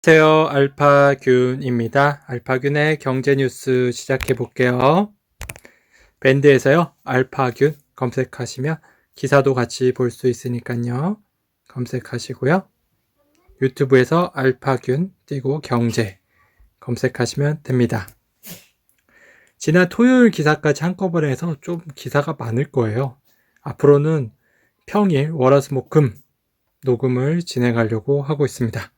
안녕하세요. 알파균입니다. 알파균의 경제뉴스 시작해 볼게요. 밴드에서요. 알파균 검색하시면 기사도 같이 볼 수 있으니까요. 검색하시고요. 유튜브에서 알파균 띄고 경제 검색하시면 됩니다. 지난 토요일 기사까지 한꺼번에 해서 좀 기사가 많을 거예요. 앞으로는 평일 월화수목금 녹음을 진행하려고 하고 있습니다.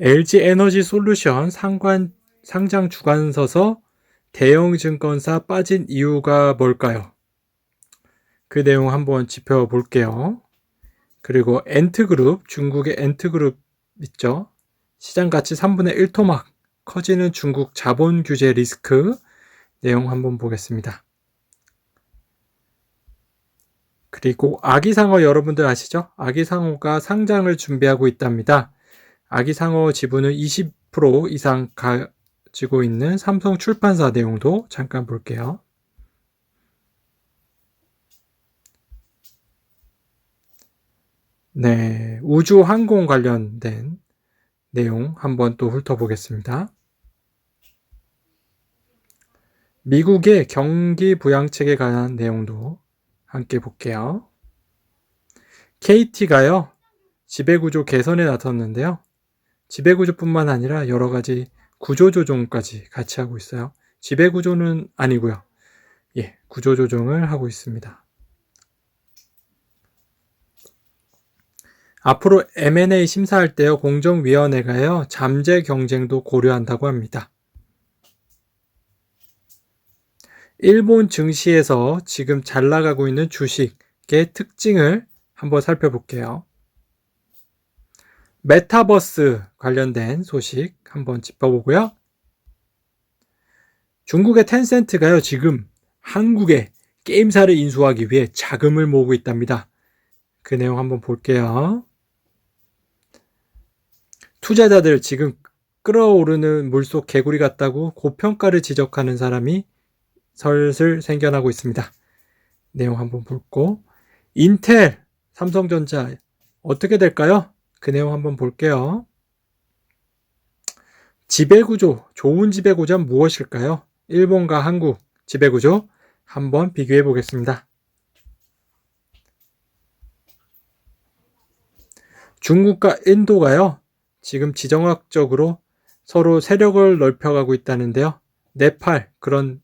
LG에너지솔루션 상장 주간 서서 대형 증권사 빠진 이유가 뭘까요? 그 내용 한번 짚어볼게요. 그리고 엔트그룹, 중국의 엔트그룹 있죠? 시장가치 3분의 1 토막, 커지는 중국 자본 규제 리스크 내용 한번 보겠습니다. 그리고 아기상어 여러분들 아시죠? 아기상어가 상장을 준비하고 있답니다. 아기상어 지분을 20% 이상 가지고 있는 삼성 출판사 내용도 잠깐 볼게요. 네, 우주 항공 관련된 내용 한번 또 훑어보겠습니다. 미국의 경기 부양책에 관한 내용도 함께 볼게요. KT가요, 지배구조 개선에 나섰는데요. 지배구조뿐만 아니라 여러 가지 구조조정까지 같이 하고 있어요. 지배구조는 아니고요. 구조조정을 하고 있습니다. 앞으로 M&A 심사할 때요, 공정위원회가요, 잠재 경쟁도 고려한다고 합니다. 일본 증시에서 지금 잘 나가고 있는 주식의 특징을 한번 살펴볼게요. 메타버스 관련된 소식 한번 짚어보고요. 중국의 텐센트가요, 지금 한국의 게임사를 인수하기 위해 자금을 모으고 있답니다. 그 내용 한번 볼게요. 투자자들 지금 끓어오르는 물속 개구리 같다고 고평가를 지적하는 사람이 슬슬 생겨나고 있습니다. 내용 한번 볼고, 인텔, 삼성전자 어떻게 될까요? 그 내용 한번 볼게요. 지배구조, 좋은 지배구조는 무엇일까요? 일본과 한국 지배구조 한번 비교해 보겠습니다. 중국과 인도가요, 지금 지정학적으로 서로 세력을 넓혀가고 있다는데요. 네팔, 그런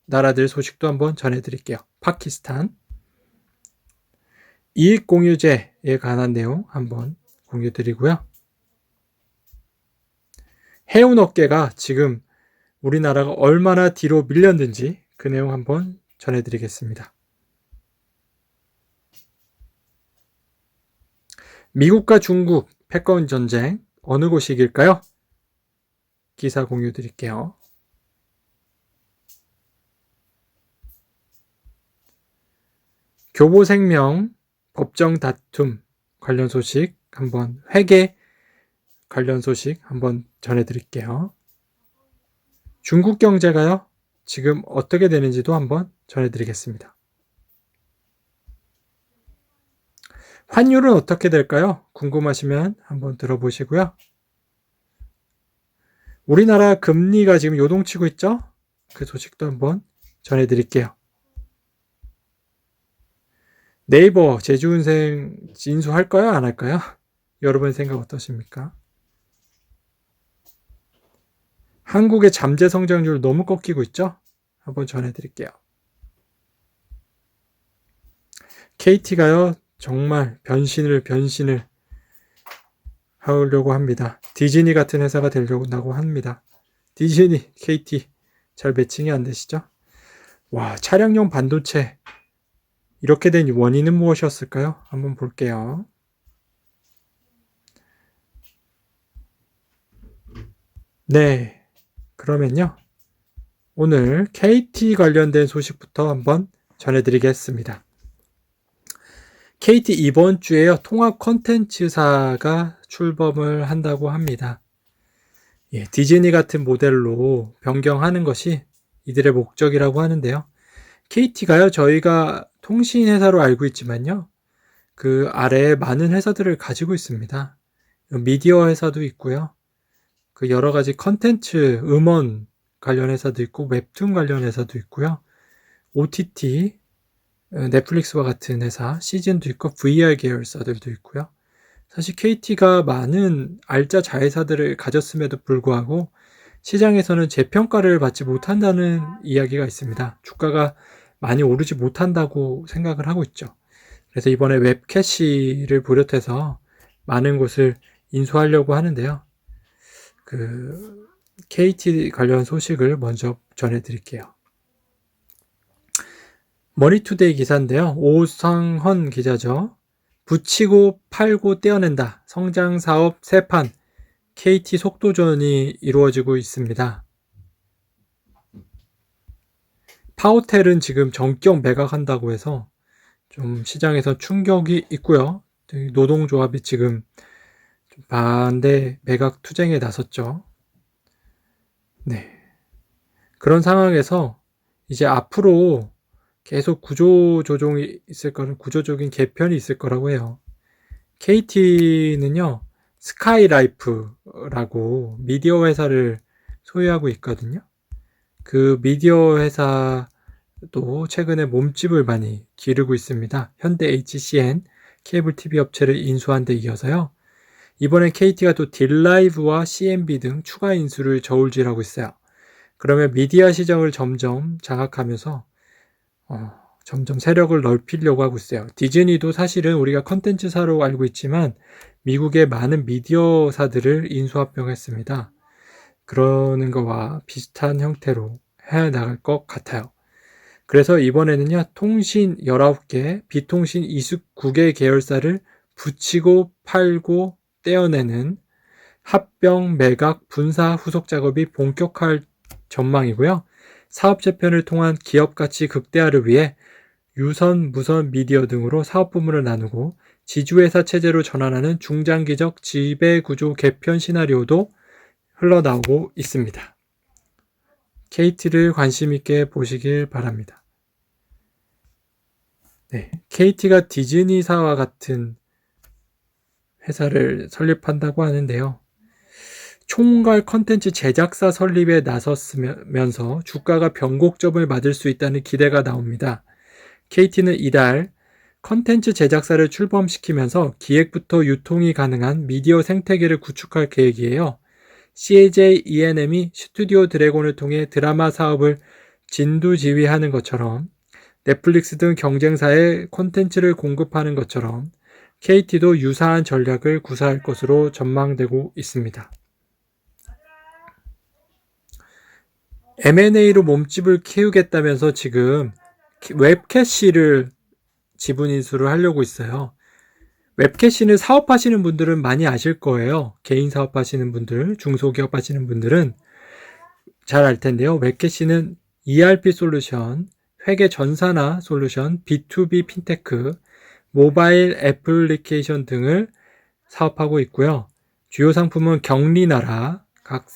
나라들 소식도 한번 전해드릴게요. 파키스탄. 이익공유제에 관한 내용 한번 공유드리고요. 해운업계가 지금 우리나라가 얼마나 뒤로 밀렸는지 그 내용 한번 전해드리겠습니다. 미국과 중국 패권 전쟁 어느 곳이 이길까요? 기사 공유 드릴게요. 교보생명 법정 다툼 관련 소식 한번, 회계 관련 소식 한번 전해드릴게요. 중국 경제가요, 지금 어떻게 되는지도 한번 전해드리겠습니다. 환율은 어떻게 될까요? 궁금하시면 한번 들어보시고요. 우리나라 금리가 지금 요동치고 있죠? 그 소식도 한번 전해드릴게요. 네이버 제주은행 인수할까요? 안 할까요? 여러분 생각 어떠십니까? 한국의 잠재 성장률 너무 꺾이고 있죠? 한번 전해드릴게요. KT가요, 정말 변신을 하려고 합니다. 디즈니 같은 회사가 되려고 합니다. 디즈니, KT 잘 매칭이 안 되시죠? 와, 차량용 반도체 이렇게 된 원인은 무엇이었을까요? 한번 볼게요. 네, 그러면요, 오늘 KT 관련된 소식부터 한번 전해드리겠습니다. KT 이번 주에요, 통합 콘텐츠사가 출범을 한다고 합니다. 디즈니 같은 모델로 변경하는 것이 이들의 목적이라고 하는데요. KT가요, 저희가 통신회사로 알고 있지만요, 그 아래에 많은 회사들을 가지고 있습니다. 미디어 회사도 있고요. 그 여러 가지 컨텐츠, 음원 관련 회사도 있고 웹툰 관련 회사도 있고요. OTT, 넷플릭스와 같은 회사, 시즌도 있고 VR 계열사들도 있고요. 사실 KT가 많은 알짜 자회사들을 가졌음에도 불구하고 시장에서는 재평가를 받지 못한다는 이야기가 있습니다. 주가가 많이 오르지 못한다고 생각을 하고 있죠. 그래서 이번에 웹캐시를 비롯해서 많은 곳을 인수하려고 하는데요. 그 KT 관련 소식을 먼저 전해드릴게요. 머니투데이 기사인데요. 오상헌 기자죠. 붙이고 팔고 떼어낸다. 성장사업 세판. KT 속도전이 이루어지고 있습니다. 파워텔은 지금 전격 매각한다고 해서 좀 시장에서 충격이 있고요. 노동조합이 지금 반대 매각 투쟁에 나섰죠. 네. 그런 상황에서 이제 앞으로 계속 구조조정이 있을 거는 구조적인 개편이 있을 거라고 해요. KT는요, 스카이라이프라고 미디어 회사를 소유하고 있거든요. 그 미디어 회사도 최근에 몸집을 많이 기르고 있습니다. 현대 HCN 케이블 TV 업체를 인수한 데 이어서요. 이번엔 KT가 또 딜라이브와 CNB 등 추가 인수를 저울질하고 있어요. 그러면 미디어 시장을 점점 장악하면서 점점 세력을 넓히려고 하고 있어요. 디즈니도 사실은 우리가 컨텐츠사로 알고 있지만 미국의 많은 미디어사들을 인수합병했습니다. 그러는 거와 비슷한 형태로 해나갈 것 같아요. 그래서 이번에는요, 통신 19개, 비통신 29개 계열사를 붙이고 팔고 떼어내는 합병, 매각, 분사, 후속 작업이 본격화할 전망이고요. 사업 재편을 통한 기업 가치 극대화를 위해 유선, 무선, 미디어 등으로 사업 부문을 나누고 지주회사 체제로 전환하는 중장기적 지배구조 개편 시나리오도 흘러나오고 있습니다. KT를 관심 있게 보시길 바랍니다. 네, KT가 디즈니사와 같은 회사를 설립한다고 하는데요. 총괄 컨텐츠 제작사 설립에 나섰으면서 주가가 변곡점을 맞을 수 있다는 기대가 나옵니다. KT는 이달 컨텐츠 제작사를 출범시키면서 기획부터 유통이 가능한 미디어 생태계를 구축할 계획이에요. CJ E&M이 스튜디오 드래곤을 통해 드라마 사업을 진두지휘하는 것처럼 넷플릭스 등 경쟁사에 콘텐츠를 공급하는 것처럼 KT도 유사한 전략을 구사할 것으로 전망되고 있습니다. M&A로 몸집을 키우겠다면서 지금 웹캐시를 지분 인수를 하려고 있어요. 웹캐시는 사업하시는 분들은 많이 아실 거예요. 개인 사업하시는 분들, 중소기업 하시는 분들은 잘 알 텐데요. 웹캐시는 ERP 솔루션, 회계 전산화 솔루션, B2B 핀테크, 모바일 애플리케이션 등을 사업하고 있고요. 주요 상품은 격리나라, 각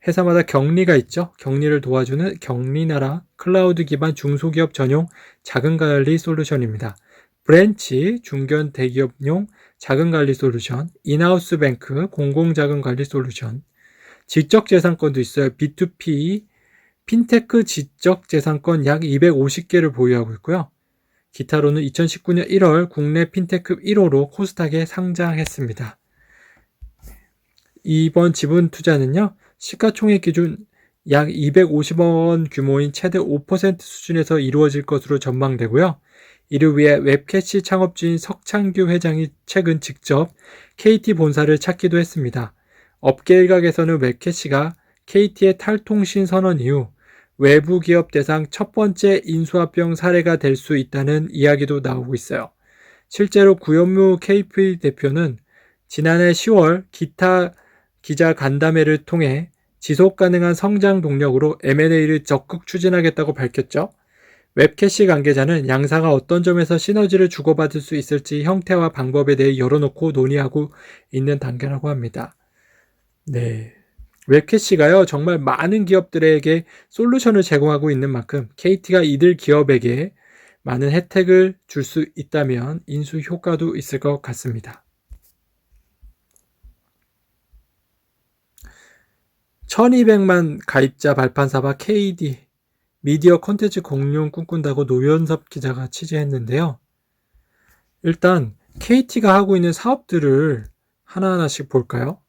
회사마다 격리가 있죠. 격리를 도와주는 격리나라 클라우드 기반 중소기업 전용 자금관리 솔루션입니다. 브랜치 중견 대기업용 자금관리 솔루션, 인하우스 뱅크 공공자금관리 솔루션, 지적재산권도 있어요. B2P 핀테크 지적재산권 약 250개를 보유하고 있고요. 기타로는 2019년 1월 국내 핀테크 1호로 코스닥에 상장했습니다. 이번 지분 투자는요, 시가총액 기준 약 250억 원 규모인 최대 5% 수준에서 이루어질 것으로 전망되고요. 이를 위해 웹캐시 창업주인 석창규 회장이 최근 직접 KT 본사를 찾기도 했습니다. 업계 일각에서는 웹캐시가 KT의 탈통신 선언 이후 외부 기업 대상 첫 번째 인수합병 사례가 될 수 있다는 이야기도 나오고 있어요. 실제로 구현무 KP 대표는 지난해 10월 기타 기자 간담회를 통해 지속 가능한 성장 동력으로 M&A를 적극 추진하겠다고 밝혔죠. 웹캐시 관계자는 양사가 어떤 점에서 시너지를 주고받을 수 있을지 형태와 방법에 대해 열어놓고 논의하고 있는 단계라고 합니다. 네, 웹캐시가요, 정말 많은 기업들에게 솔루션을 제공하고 있는 만큼 KT가 이들 기업에게 많은 혜택을 줄 수 있다면 인수 효과도 있을 것 같습니다. 1200만 가입자 발판사바 KD 미디어 콘텐츠 공룡 꿈꾼다고 노현섭 기자가 취재했는데요. 일단 KT가 하고 있는 사업들을 하나하나씩 볼까요?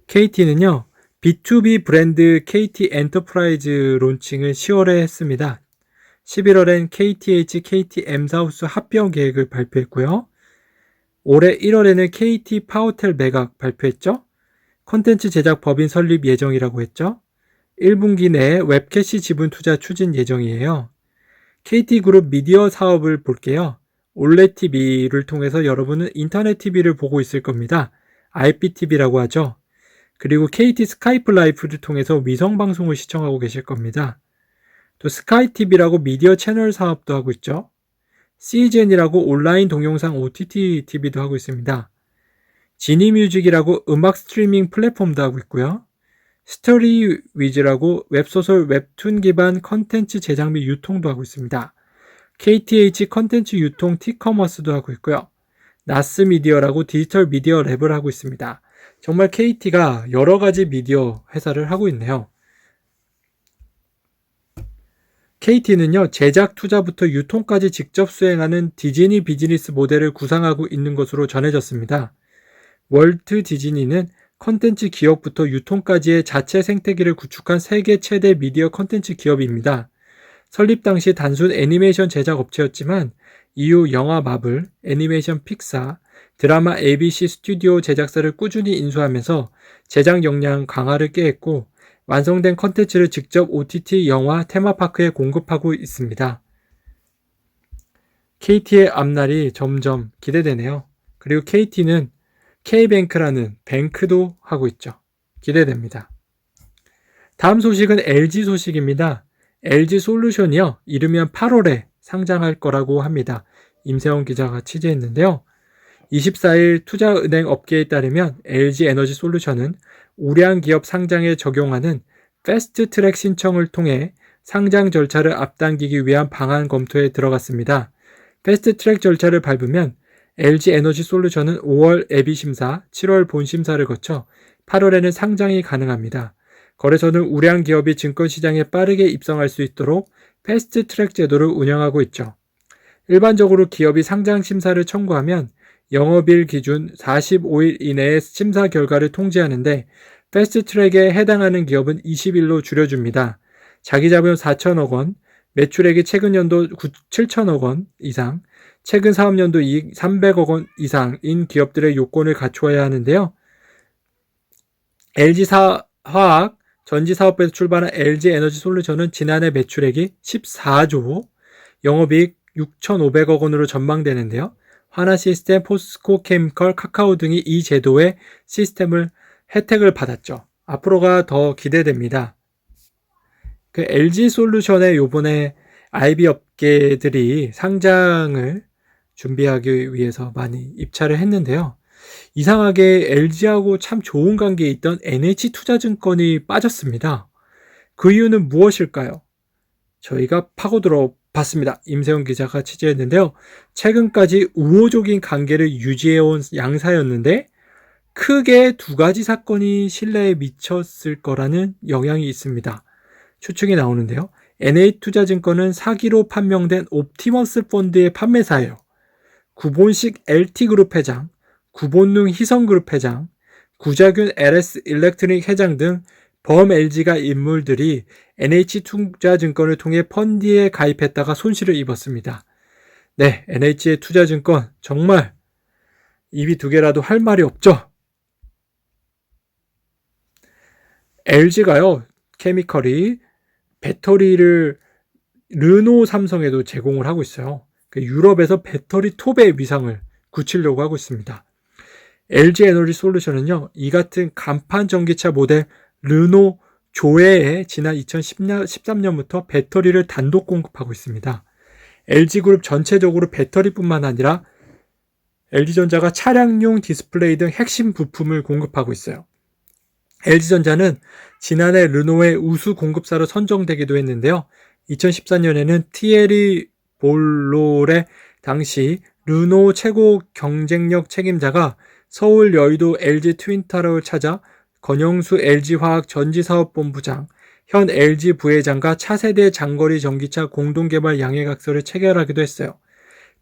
KT는요, B2B 브랜드 KT 엔터프라이즈 론칭을 10월에 했습니다. 11월엔 KTH, KT M사우스 합병 계획을 발표했고요. 올해 1월에는 KT 파워텔 매각 발표했죠. 콘텐츠 제작 법인 설립 예정이라고 했죠. 1분기 내에 웹캐시 지분 투자 추진 예정이에요. KT그룹 미디어 사업을 볼게요. 올레TV를 통해서 여러분은 인터넷 TV를 보고 있을 겁니다. IPTV라고 하죠. 그리고 KT 스카이프 라이프를 통해서 위성방송을 시청하고 계실 겁니다. 또 스카이TV라고 미디어 채널 사업도 하고 있죠. CGN이라고 온라인 동영상 OTT TV도 하고 있습니다. 지니뮤직이라고 음악 스트리밍 플랫폼도 하고 있고요. 스토리위즈라고 웹소설 웹툰 기반 컨텐츠 제작 및 유통도 하고 있습니다. KTH 컨텐츠 유통 티커머스도 하고 있고요. 나스미디어라고 디지털 미디어 랩을 하고 있습니다. 정말 KT가 여러 가지 미디어 회사를 하고 있네요. KT는요, 제작 투자부터 유통까지 직접 수행하는 디즈니 비즈니스 모델을 구상하고 있는 것으로 전해졌습니다. 월트 디즈니는 컨텐츠 기업부터 유통까지의 자체 생태계를 구축한 세계 최대 미디어 컨텐츠 기업입니다. 설립 당시 단순 애니메이션 제작 업체였지만 이후 영화 마블, 애니메이션 픽사, 드라마 ABC 스튜디오 제작사를 꾸준히 인수하면서 제작 역량 강화를 꾀했고 완성된 컨텐츠를 직접 OTT 영화 테마파크에 공급하고 있습니다. KT의 앞날이 점점 기대되네요. 그리고 KT는 K뱅크라는 뱅크도 하고 있죠. 기대됩니다. 다음 소식은 LG 소식입니다. LG솔루션이요. 이르면 8월에 상장할 거라고 합니다. 임세원 기자가 취재했는데요. 24일 투자은행 업계에 따르면 LG에너지솔루션은 우량 기업 상장에 적용하는 패스트트랙 신청을 통해 상장 절차를 앞당기기 위한 방안 검토에 들어갔습니다. 패스트트랙 절차를 밟으면 LG에너지솔루션은 5월 예비심사, 7월 본심사를 거쳐 8월에는 상장이 가능합니다. 거래소는 우량 기업이 증권시장에 빠르게 입성할 수 있도록 패스트트랙 제도를 운영하고 있죠. 일반적으로 기업이 상장 심사를 청구하면 영업일 기준 45일 이내에 심사 결과를 통지하는데 패스트트랙에 해당하는 기업은 20일로 줄여줍니다. 자기자본 4천억 원, 매출액이 최근 연도 7천억 원 이상, 최근 사업연도 이익 300억 원 이상인 기업들의 요건을 갖추어야 하는데요. LG화학 전지사업부에서 출발한 LG에너지솔루션은 지난해 매출액이 14조, 영업이익 6,500억 원으로 전망되는데요. 하나시스템, 포스코케미컬, 카카오 등이 이 제도의 혜택을 받았죠. 앞으로가 더 기대됩니다. LG솔루션의 요번에 IB 업계들이 상장을 준비하기 위해서 많이 입찰을 했는데요. 이상하게 LG하고 참 좋은 관계에 있던 NH투자증권이 빠졌습니다. 그 이유는 무엇일까요? 저희가 파고들어 봤습니다. 임세훈 기자가 취재했는데요. 최근까지 우호적인 관계를 유지해온 양사였는데 크게 두 가지 사건이 신뢰에 미쳤을 거라는 영향이 있습니다. 추측이 나오는데요. NH투자증권은 사기로 판명된 옵티머스 펀드의 판매사예요. 구본식 LT그룹 회장, 구본능 희성그룹 회장, 구자균 LS 일렉트릭 회장 등 범LG가 인물들이 NH투자증권을 통해 펀드에 가입했다가 손실을 입었습니다. 네, NH의 투자증권 정말 입이 두 개라도 할 말이 없죠. LG가요, 케미컬이 배터리를 르노 삼성에도 제공을 하고 있어요. 유럽에서 배터리 톱의 위상을 굳히려고 하고 있습니다. LG에너지솔루션은요, 이 같은 간판 전기차 모델 르노 조에에 지난 2013년부터 배터리를 단독 공급하고 있습니다. LG그룹 전체적으로 배터리뿐만 아니라 LG전자가 차량용 디스플레이 등 핵심 부품을 공급하고 있어요. LG전자는 지난해 르노의 우수 공급사로 선정되기도 했는데요. 2014년에는 티에리 볼로레 당시 르노 최고 경쟁력 책임자가 서울 여의도 LG 트윈타워를 찾아 권영수 LG화학 전지사업본부장, 현 LG 부회장과 차세대 장거리 전기차 공동개발 양해각서를 체결하기도 했어요.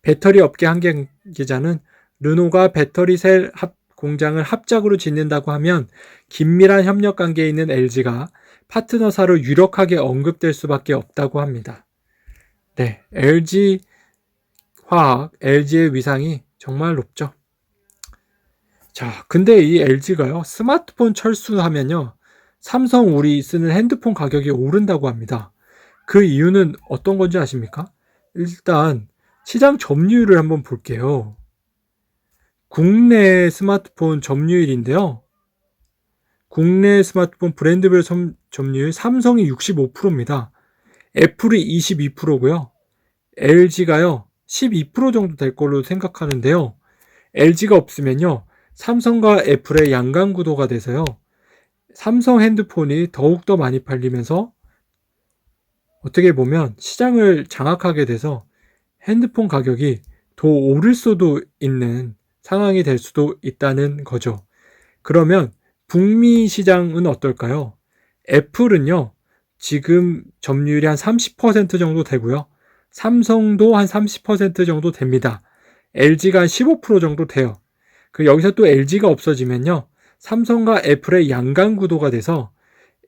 배터리 업계 한 관계자는 르노가 배터리 셀 공장을 합작으로 짓는다고 하면 긴밀한 협력 관계에 있는 LG가 파트너사로 유력하게 언급될 수밖에 없다고 합니다. 네, LG화학, LG의 위상이 정말 높죠. 자, 근데 이 LG가요, 스마트폰 철수하면요, 삼성 우리 쓰는 핸드폰 가격이 오른다고 합니다. 그 이유는 어떤 건지 아십니까? 일단 시장 점유율을 한번 볼게요. 국내 스마트폰 점유율인데요. 국내 스마트폰 브랜드별 점유율 삼성이 65%입니다. 애플이 22%고요. LG가요, 12% 정도 될 걸로 생각하는데요. LG가 없으면요, 삼성과 애플의 양강 구도가 돼서요, 삼성 핸드폰이 더욱더 많이 팔리면서 어떻게 보면 시장을 장악하게 돼서 핸드폰 가격이 더 오를 수도 있는 상황이 될 수도 있다는 거죠. 그러면 북미 시장은 어떨까요? 애플은요, 지금 점유율이 한 30% 정도 되고요. 삼성도 한 30% 정도 됩니다. LG가 한 15% 정도 돼요. 여기서 또 LG가 없어지면요, 삼성과 애플의 양강 구도가 돼서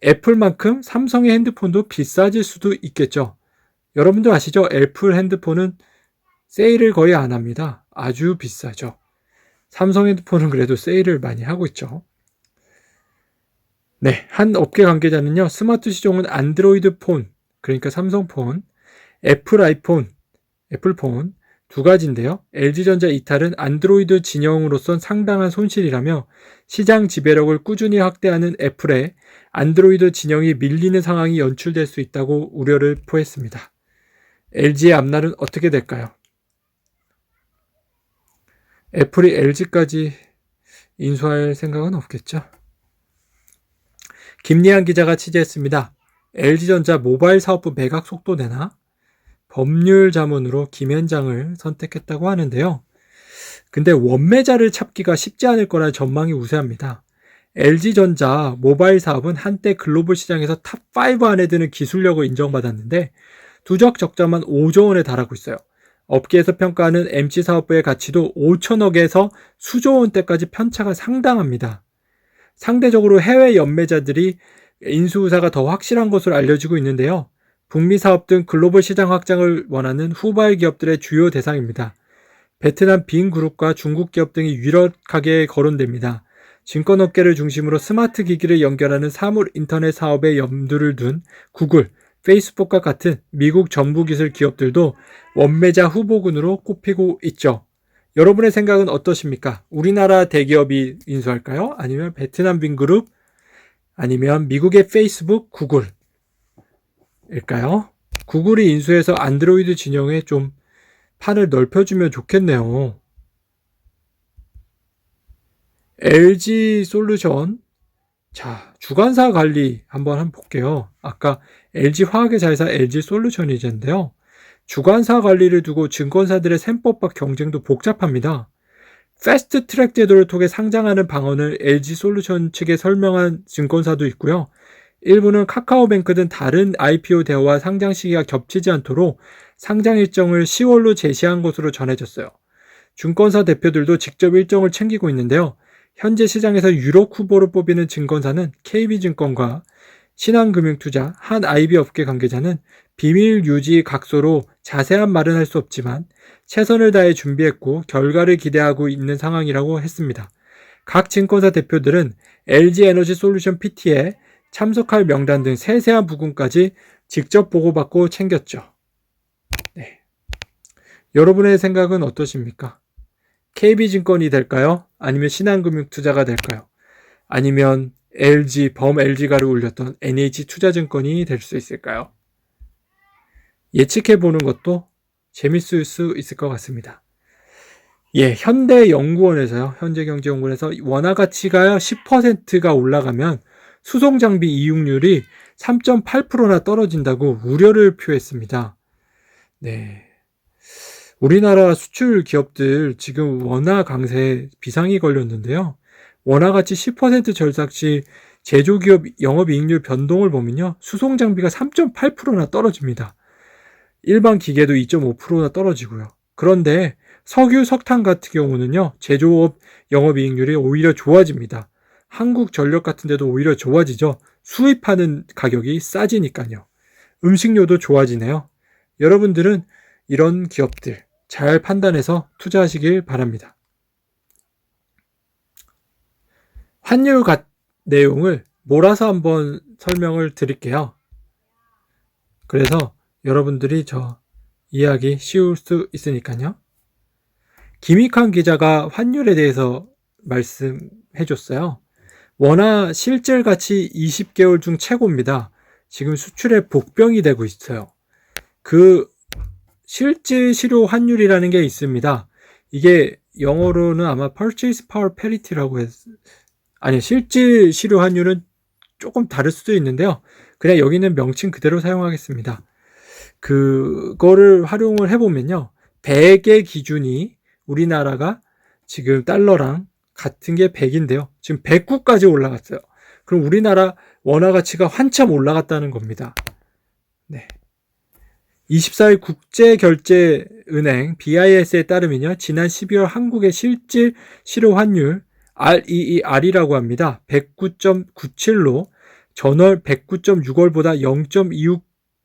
애플만큼 삼성의 핸드폰도 비싸질 수도 있겠죠. 여러분도 아시죠? 애플 핸드폰은 세일을 거의 안 합니다. 아주 비싸죠. 삼성 핸드폰은 그래도 세일을 많이 하고 있죠. 네, 한 업계 관계자는요, 스마트 시종은 안드로이드 폰, 그러니까 삼성폰, 애플 아이폰, 애플폰 두 가지인데요. LG전자 이탈은 안드로이드 진영으로선 상당한 손실이라며 시장 지배력을 꾸준히 확대하는 애플의 안드로이드 진영이 밀리는 상황이 연출될 수 있다고 우려를 표했습니다. LG의 앞날은 어떻게 될까요? 애플이 LG까지 인수할 생각은 없겠죠. 김리한 기자가 취재했습니다. LG전자 모바일 사업부 매각 속도 내나? 법률 자문으로 김현장을 선택했다고 하는데요. 근데 원매자를 찾기가 쉽지 않을 거라는 전망이 우세합니다. LG전자 모바일 사업은 한때 글로벌 시장에서 탑5 안에 드는 기술력을 인정받았는데 누적 적자만 5조 원에 달하고 있어요. 업계에서 평가하는 MC사업부의 가치도 5천억에서 수조 원대까지 편차가 상당합니다. 상대적으로 해외 연매자들이 인수 의사가 더 확실한 것으로 알려지고 있는데요. 북미 사업 등 글로벌 시장 확장을 원하는 후발 기업들의 주요 대상입니다. 베트남 빈그룹과 중국 기업 등이 유력하게 거론됩니다. 증권업계를 중심으로 스마트 기기를 연결하는 사물 인터넷 사업에 염두를 둔 구글, 페이스북과 같은 미국 정부기술 기업들도 원매자 후보군으로 꼽히고 있죠. 여러분의 생각은 어떠십니까? 우리나라 대기업이 인수할까요? 아니면 베트남 빈그룹? 아니면 미국의 페이스북, 구글일까요? 구글이 인수해서 안드로이드 진영에 좀 판을 넓혀주면 좋겠네요. LG솔루션, 자, 주관사 관리 한번 볼게요. 아까 LG화학의 자회사 LG솔루션이젠데요. 주관사 관리를 두고 증권사들의 셈법과 경쟁도 복잡합니다. 패스트트랙 제도를 통해 상장하는 방안을 LG솔루션 측에 설명한 증권사도 있고요. 일부는 카카오뱅크 등 다른 IPO 대회와 상장 시기가 겹치지 않도록 상장 일정을 10월로 제시한 것으로 전해졌어요. 증권사 대표들도 직접 일정을 챙기고 있는데요. 현재 시장에서 유력 후보로 뽑히는 증권사는 KB증권과 신한금융투자, 한 IB 업계 관계자는 비밀 유지 각서로 자세한 말은 할 수 없지만 최선을 다해 준비했고 결과를 기대하고 있는 상황이라고 했습니다. 각 증권사 대표들은 LG에너지솔루션 PT에 참석할 명단 등 세세한 부분까지 직접 보고받고 챙겼죠. 네. 여러분의 생각은 어떠십니까? KB증권이 될까요? 아니면 신한금융투자가 될까요? 아니면 범 LG가를 올렸던 NH투자증권이 될 수 있을까요? 예측해보는 것도 재밌을 수 있을 것 같습니다. 예, 현대연구원에서요, 현재경제연구원에서 원화 가치가 10%가 올라가면 수송장비 이용률이 3.8%나 떨어진다고 우려를 표했습니다. 네. 우리나라 수출 기업들 지금 원화 강세에 비상이 걸렸는데요. 원화 가치 10% 절삭 시 제조기업 영업이익률 변동을 보면요. 수송장비가 3.8%나 떨어집니다. 일반 기계도 2.5%나 떨어지고요. 그런데 석유, 석탄 같은 경우는요. 제조업 영업이익률이 오히려 좋아집니다. 한국전력 같은 데도 오히려 좋아지죠. 수입하는 가격이 싸지니까요. 음식료도 좋아지네요. 여러분들은 이런 기업들 잘 판단해서 투자하시길 바랍니다. 환율 내용을 몰아서 한번 설명을 드릴게요. 그래서 여러분들이 저 이해하기 쉬울 수 있으니까요. 김익환 기자가 환율에 대해서 말씀해 줬어요. 원화 실질 가치 20개월 중 최고입니다. 지금 수출의 복병이 되고 있어요. 그 실질 실효 환율이라는 게 있습니다. 이게 영어로는 아마 purchase power parity라고 아니 실질 실효 환율은 조금 다를 수도 있는데요. 그냥 여기는 명칭 그대로 사용하겠습니다. 그거를 활용을 해보면요. 100의 기준이 우리나라가 지금 달러랑 같은 게 100인데요. 지금 109까지 올라갔어요. 그럼 우리나라 원화 가치가 한참 올라갔다는 겁니다. 네. 24일 국제결제은행 BIS에 따르면요. 지난 12월 한국의 실질 실효 환율 REER이라고 합니다. 109.97로 전월 109.6월보다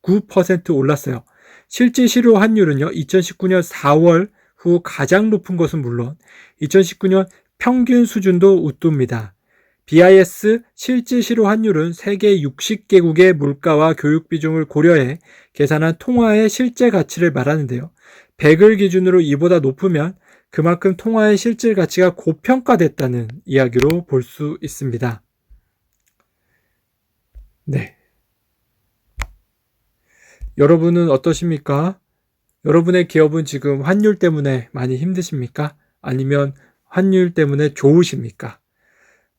0.29% 올랐어요. 실질 실효 환율은요. 2019년 4월 후 가장 높은 것은 물론 2019년 평균 수준도 웃돕니다. BIS 실질 실효 환율은 세계 60개국의 물가와 교육 비중을 고려해 계산한 통화의 실제 가치를 말하는데요. 100을 기준으로 이보다 높으면 그만큼 통화의 실질 가치가 고평가됐다는 이야기로 볼 수 있습니다. 네. 여러분은 어떠십니까? 여러분의 기업은 지금 환율 때문에 많이 힘드십니까? 아니면 환율 때문에 좋으십니까?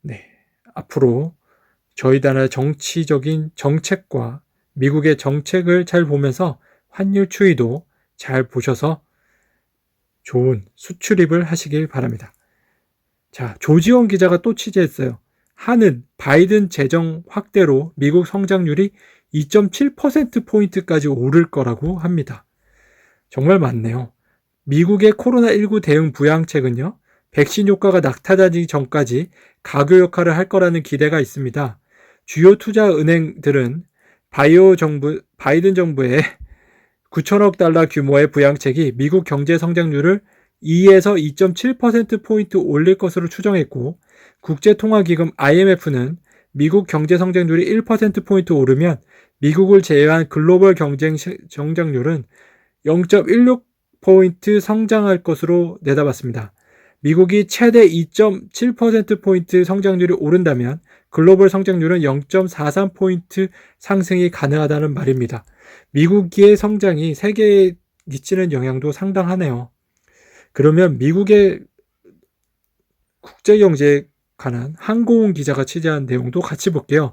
네. 앞으로 저희 나라의 정치적인 정책과 미국의 정책을 잘 보면서 환율 추이도 잘 보셔서 좋은 수출입을 하시길 바랍니다. 자, 조지원 기자가 또 취재했어요. 한은 바이든 재정 확대로 미국 성장률이 2.7%포인트까지 오를 거라고 합니다. 정말 많네요. 미국의 코로나19 대응 부양책은요. 백신 효과가 나타나기 전까지 가교 역할을 할 거라는 기대가 있습니다. 주요 투자 은행들은 바이든 정부의 9천억 달러 규모의 부양책이 미국 경제 성장률을 2에서 2.7%포인트 올릴 것으로 추정했고, 국제통화기금 IMF는 미국 경제 성장률이 1%포인트 오르면 미국을 제외한 글로벌 경제 성장률은 0.16포인트 성장할 것으로 내다봤습니다. 미국이 최대 2.7%포인트 성장률이 오른다면 글로벌 성장률은 0.43포인트 상승이 가능하다는 말입니다. 미국의 성장이 세계에 미치는 영향도 상당하네요. 그러면 미국의 국제경제에 관한 한고은 기자가 취재한 내용도 같이 볼게요.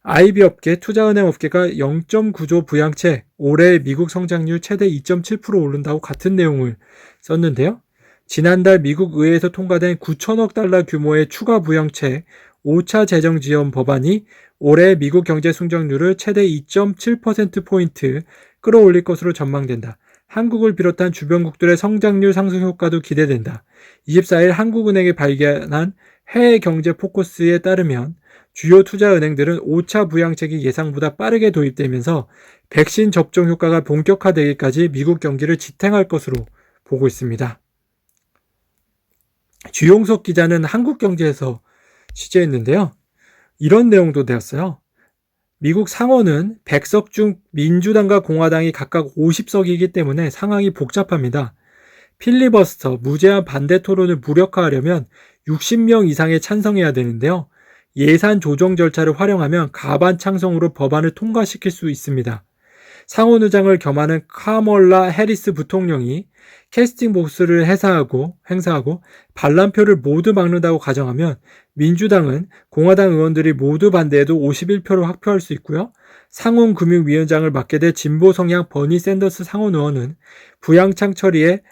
IB 업계, 투자은행 업계가 0.9조 부양책, 올해 미국 성장률 최대 2.7% 오른다고 같은 내용을 썼는데요. 지난달 미국 의회에서 통과된 9천억 달러 규모의 추가 부양책 5차 재정 지원 법안이 올해 미국 경제 성장률을 최대 2.7%포인트 끌어올릴 것으로 전망된다. 한국을 비롯한 주변국들의 성장률 상승 효과도 기대된다. 24일 한국은행이 발견한 해외 경제 포커스에 따르면 주요 투자은행들은 5차 부양책이 예상보다 빠르게 도입되면서 백신 접종 효과가 본격화되기까지 미국 경기를 지탱할 것으로 보고 있습니다. 주용석 기자는 한국경제에서 취재했는데요. 이런 내용도 되었어요. 미국 상원은 100석 중 민주당과 공화당이 각각 50석이기 때문에 상황이 복잡합니다. 필리버스터, 무제한 반대 토론을 무력화하려면 60명 이상의 찬성해야 되는데요. 예산 조정 절차를 활용하면 가반 창성으로 법안을 통과시킬 수 있습니다. 상원 의장을 겸하는 카멀라 해리스 부통령이 캐스팅 보스를 행사하고 반란표를 모두 막는다고 가정하면 민주당은 공화당 의원들이 모두 반대해도 51표로 확표할 수 있고요. 상원금융위원장을 맡게 될 진보 성향 버니 샌더스 상원 의원은 부양책 처리에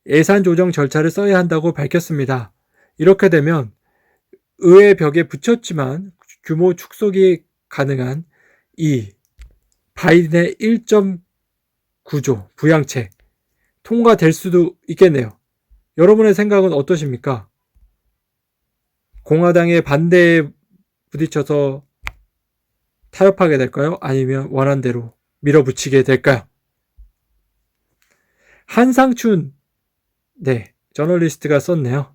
예산 조정 절차를 써야 한다고 밝혔습니다. 이렇게 되면 의회 벽에 붙였지만 규모 축소가 가능한 이 바이든의 1.9조 부양책 통과될 수도 있겠네요. 여러분의 생각은 어떠십니까? 공화당의 반대에 부딪혀서 타협하게 될까요? 아니면 원한대로 밀어붙이게 될까요? 한상춘 저널리스트가 썼네요.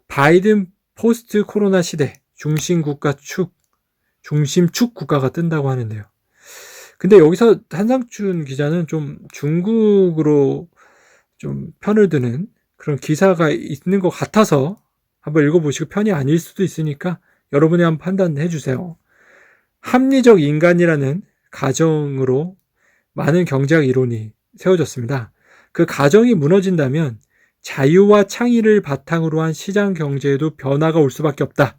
바이든 포스트 코로나 시대 중심축 국가가 뜬다고 하는데요. 근데 여기서 한상춘 기자는 좀 중국으로 좀 편을 드는 그런 기사가 있는 것 같아서 한번 읽어보시고 편이 아닐 수도 있으니까 여러분이 한번 판단해 주세요. 합리적 인간이라는 가정으로 많은 경제학 이론이 세워졌습니다. 그 가정이 무너진다면 자유와 창의를 바탕으로 한 시장 경제에도 변화가 올 수밖에 없다.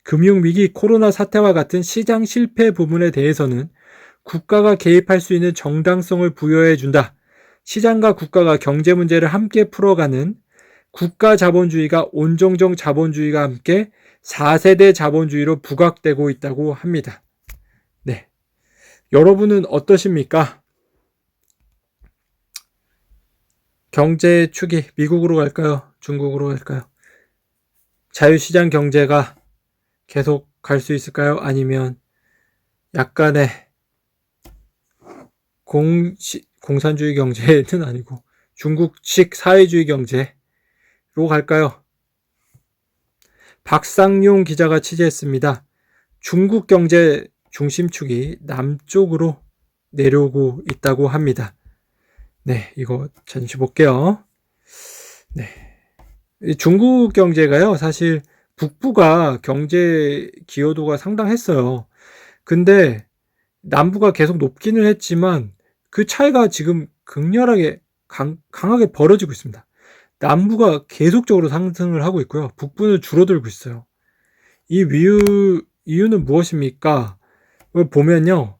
금융위기, 코로나 사태와 같은 시장 실패 부분에 대해서는 국가가 개입할 수 있는 정당성을 부여해 준다. 시장과 국가가 경제 문제를 함께 풀어가는 국가 자본주의가 온정적 자본주의가 함께 4세대 자본주의로 부각되고 있다고 합니다. 네. 여러분은 어떠십니까? 경제 축이 미국으로 갈까요? 중국으로 갈까요? 자유시장 경제가 계속 갈 수 있을까요? 아니면 약간의 공산주의 경제는 아니고 중국식 사회주의 경제로 갈까요? 박상용 기자가 취재했습니다. 중국 경제 중심축이 남쪽으로 내려오고 있다고 합니다. 네, 이거 잠시 볼게요. 네. 중국 경제가요, 사실 북부가 경제 기여도가 상당했어요. 근데 남부가 계속 높기는 했지만 그 차이가 지금 극렬하게 강하게 벌어지고 있습니다. 남부가 계속적으로 상승을 하고 있고요. 북부는 줄어들고 있어요. 이 이유는 무엇입니까? 보면요.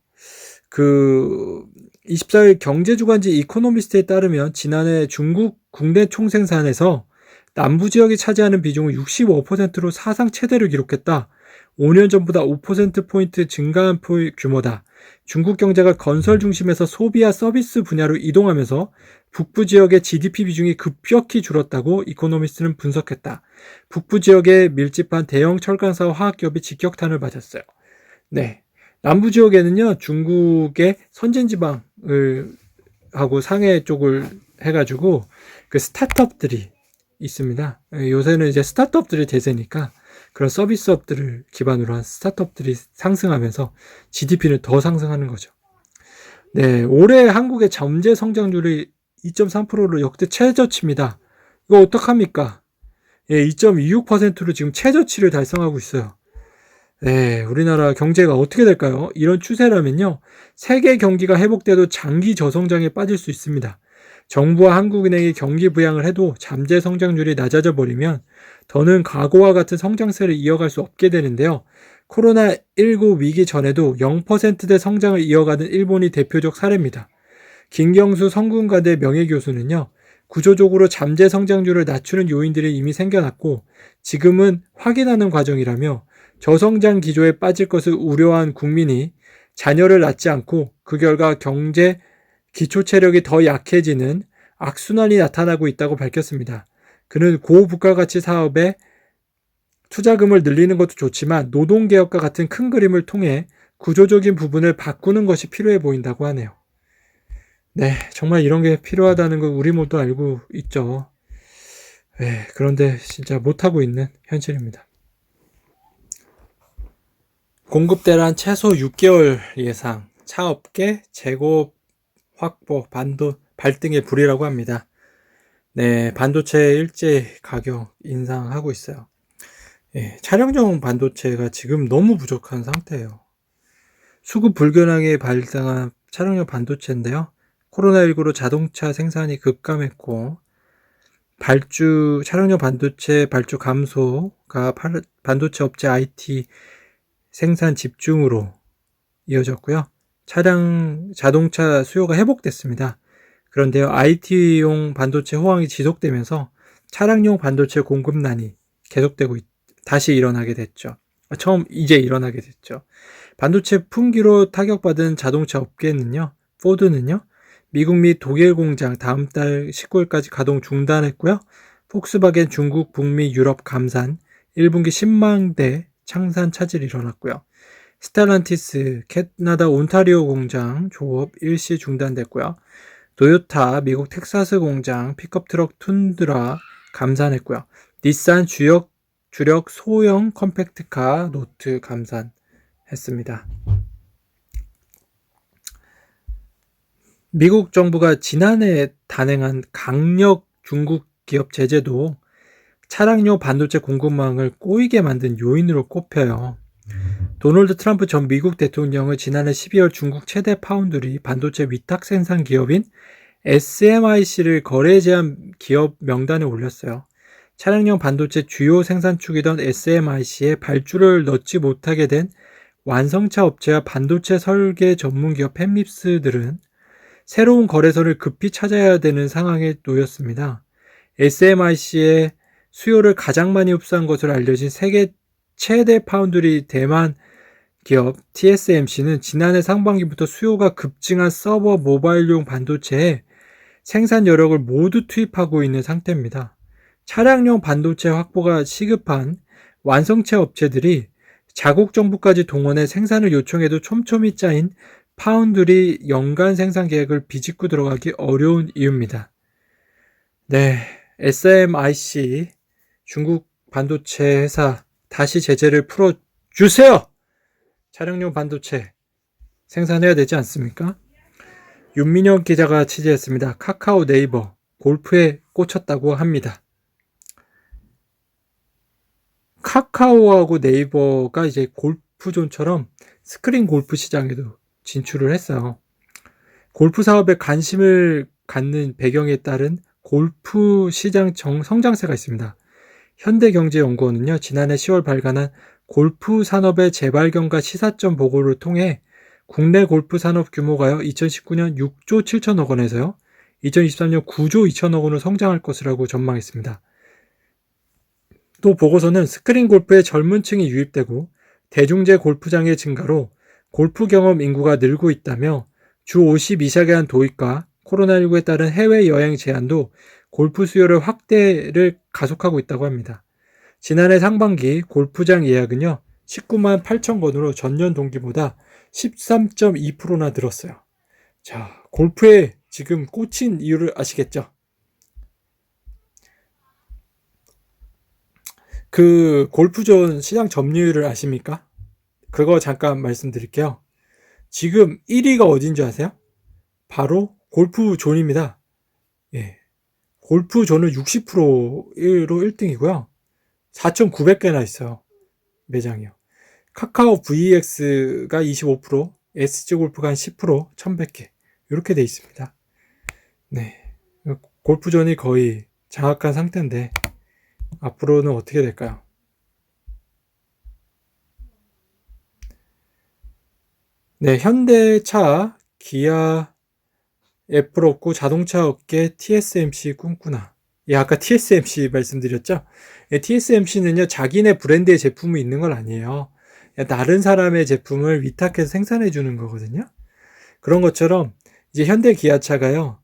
24일 경제주간지 이코노미스트에 따르면 지난해 중국 국내 총생산에서 남부 지역이 차지하는 비중은 65%로 사상 최대를 기록했다. 5년 전보다 5%포인트 증가한 규모다. 중국 경제가 건설 중심에서 소비와 서비스 분야로 이동하면서 북부 지역의 GDP 비중이 급격히 줄었다고 이코노미스트는 분석했다. 북부 지역에 밀집한 대형 철강사와 화학기업이 직격탄을 맞았어요. 네. 남부 지역에는요, 중국의 선진지방을 하고 상해 쪽을 해가지고 그 스타트업들이 있습니다. 요새는 이제 스타트업들이 대세니까 그런 서비스업들을 기반으로 한 스타트업들이 상승하면서 GDP는 더 상승하는 거죠. 네, 올해 한국의 잠재 성장률이 2.3%로 역대 최저치입니다. 이거 어떡합니까? 예, 2.26%로 지금 최저치를 달성하고 있어요. 네, 우리나라 경제가 어떻게 될까요? 이런 추세라면요, 세계 경기가 회복돼도 장기 저성장에 빠질 수 있습니다. 정부와 한국은행이 경기 부양을 해도 잠재 성장률이 낮아져 버리면 더는 과거와 같은 성장세를 이어갈 수 없게 되는데요. 코로나19 위기 전에도 0%대 성장을 이어가는 일본이 대표적 사례입니다. 김경수 성균관대 명예교수는요, 구조적으로 잠재 성장률을 낮추는 요인들이 이미 생겨났고 지금은 확인하는 과정이라며 저성장 기조에 빠질 것을 우려한 국민이 자녀를 낳지 않고 그 결과 경제 기초 체력이 더 약해지는 악순환이 나타나고 있다고 밝혔습니다. 그는 고부가가치 사업에 투자금을 늘리는 것도 좋지만 노동개혁과 같은 큰 그림을 통해 구조적인 부분을 바꾸는 것이 필요해 보인다고 하네요. 네, 정말 이런 게 필요하다는 걸 우리 모두 알고 있죠. 네, 그런데 진짜 못하고 있는 현실입니다. 공급대란 최소 6개월 예상, 차업계 재고 확보, 발등의 불이라고 합니다. 네, 반도체 일제 가격 인상하고 있어요. 예, 차량용 반도체가 지금 너무 부족한 상태예요. 수급 불균형에 발생한 차량용 반도체인데요. 코로나19로 자동차 생산이 급감했고 차량용 반도체 발주 감소가 반도체 업체 IT 생산 집중으로 이어졌고요. 자동차 수요가 회복됐습니다. 그런데요, IT용 반도체 호황이 지속되면서 차량용 반도체 공급난이 계속되고 다시 일어나게 됐죠. 이제 일어나게 됐죠. 반도체 품귀로 타격받은 자동차 업계는요, 포드는요, 미국 및 독일 공장 다음 달 19일까지 가동 중단했고요. 폭스바겐 중국, 북미, 유럽 감산 1분기 10만 대 창산 차질이 일어났고요. 스텔란티스 캐나다 온타리오 공장 조업 일시 중단됐고요. 도요타 미국 텍사스 공장 픽업 트럭 툰드라 감산했고요. 닛산 주력 소형 컴팩트카 노트 감산했습니다. 미국 정부가 지난해 단행한 강력 중국 기업 제재도 차량용 반도체 공급망을 꼬이게 만든 요인으로 꼽혀요. 도널드 트럼프 전 미국 대통령은 지난해 12월 중국 최대 파운드리 반도체 위탁 생산 기업인 SMIC를 거래 제한 기업 명단에 올렸어요. 차량용 반도체 주요 생산축이던 SMIC에 발주를 넣지 못하게 된 완성차 업체와 반도체 설계 전문 기업 팹립스들은 새로운 거래소를 급히 찾아야 되는 상황에 놓였습니다. SMIC의 수요를 가장 많이 흡수한 것으로 알려진 세계 최대 파운드리 대만 기업 TSMC는 지난해 상반기부터 수요가 급증한 서버 모바일용 반도체에 생산 여력을 모두 투입하고 있는 상태입니다. 차량용 반도체 확보가 시급한 완성체 업체들이 자국 정부까지 동원해 생산을 요청해도 촘촘히 짜인 파운드리 연간 생산 계획을 비집고 들어가기 어려운 이유입니다. 네, SMIC 중국 반도체 회사 다시 제재를 풀어주세요! 차량용 반도체 생산해야 되지 않습니까? 윤민혁 기자가 취재했습니다. 카카오 네이버 골프에 꽂혔다고 합니다. 카카오하고 네이버가 이제 골프존처럼 스크린 골프 시장에도 진출을 했어요. 골프 사업에 관심을 갖는 배경에 따른 골프 시장 성장세가 있습니다. 현대경제연구원은요, 지난해 10월 발간한 골프 산업의 재발견과 시사점 보고를 통해 국내 골프 산업 규모가요, 2019년 6조 7천억 원에서요, 2023년 9조 2천억 원으로 성장할 것이라고 전망했습니다. 또 보고서는 스크린 골프에 젊은 층이 유입되고 대중제 골프장의 증가로 골프 경험 인구가 늘고 있다며 주 50 이상에 대한 도입과 코로나19에 따른 해외여행 제한도 골프 수요를 확대를 가속하고 있다고 합니다. 지난해 상반기 골프장 예약은요, 19만 8천 건으로 전년 동기보다 13.2%나 늘었어요. 자, 골프에 지금 꽂힌 이유를 아시겠죠? 그 골프존 시장 점유율을 아십니까? 그거 잠깐 말씀드릴게요. 지금 1위가 어딘지 아세요? 바로 골프존입니다. 예. 골프존은 60%로 1등이고요. 4,900개나 있어요. 매장이요. 카카오 VX가 25%, SG골프가 한 10%, 1,100개. 이렇게 돼 있습니다. 네. 골프존이 거의 장악한 상태인데, 앞으로는 어떻게 될까요? 네, 현대차, 기아, 애플 없고 자동차 업계 TSMC 꿈꾸나. 예, 아까 TSMC 말씀드렸죠? 예, TSMC는요, 자기네 브랜드의 제품이 있는 건 아니에요. 다른 사람의 제품을 위탁해서 생산해 주는 거거든요. 그런 것처럼 이제 현대 기아차가요,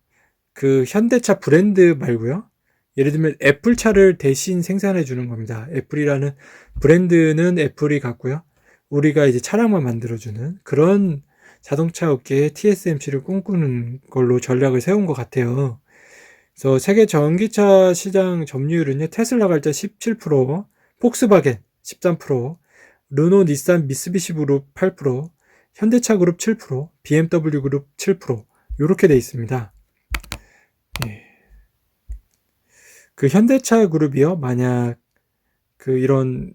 그 현대차 브랜드 말고요, 예를 들면 애플차를 대신 생산해 주는 겁니다. 애플이라는 브랜드는 애플이 갖고요, 우리가 이제 차량만 만들어주는 그런 자동차 업계에 TSMC를 꿈꾸는 걸로 전략을 세운 것 같아요. 그래서 세계 전기차 시장 점유율은요, 테슬라가 일단 17%, 폭스바겐 13%, 르노, 닛산, 미쓰비시 그룹 8%, 현대차 그룹 7%, BMW 그룹 7%, 이렇게 돼 있습니다. 예. 그 현대차 그룹이요, 만약 그 이런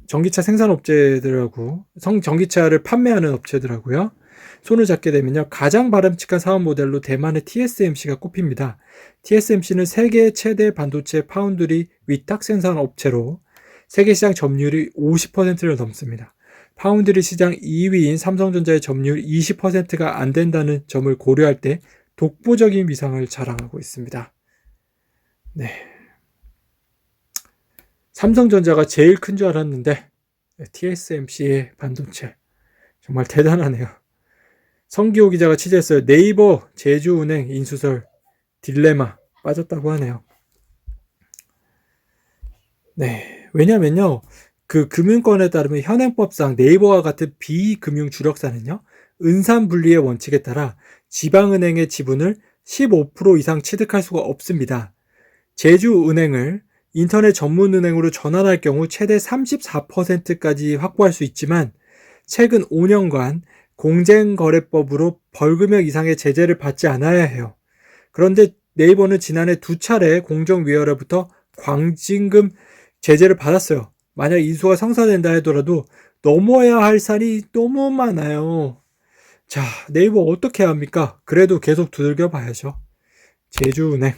전기차 생산 업체들하고 전기차를 판매하는 업체들하고요, 손을 잡게 되면요, 가장 바람직한 사업 모델로 대만의 TSMC가 꼽힙니다. TSMC는 세계 최대 반도체 파운드리 위탁 생산 업체로 세계 시장 점유율이 50%를 넘습니다. 파운드리 시장 2위인 삼성전자의 점유율 20%가 안 된다는 점을 고려할 때 독보적인 위상을 자랑하고 있습니다. 네. 삼성전자가 제일 큰 줄 알았는데 TSMC의 반도체 정말 대단하네요. 성기호 기자가 취재했어요. 네이버 제주은행 인수설 딜레마 빠졌다고 하네요. 네, 왜냐면요. 그 금융권에 따르면 현행법상 네이버와 같은 비금융 주력사는요. 은산 분리의 원칙에 따라 지방은행의 지분을 15% 이상 취득할 수가 없습니다. 제주은행을 인터넷 전문은행으로 전환할 경우 최대 34%까지 확보할 수 있지만 최근 5년간 공정거래법으로 벌금형 이상의 제재를 받지 않아야 해요. 그런데 네이버는 지난해 2차례 공정위원회로부터 광징금 제재를 받았어요. 만약 인수가 성사된다 하더라도 넘어야 할 산이 너무 많아요. 자, 네이버 어떻게 합니까? 그래도 계속 두들겨 봐야죠. 제주은행.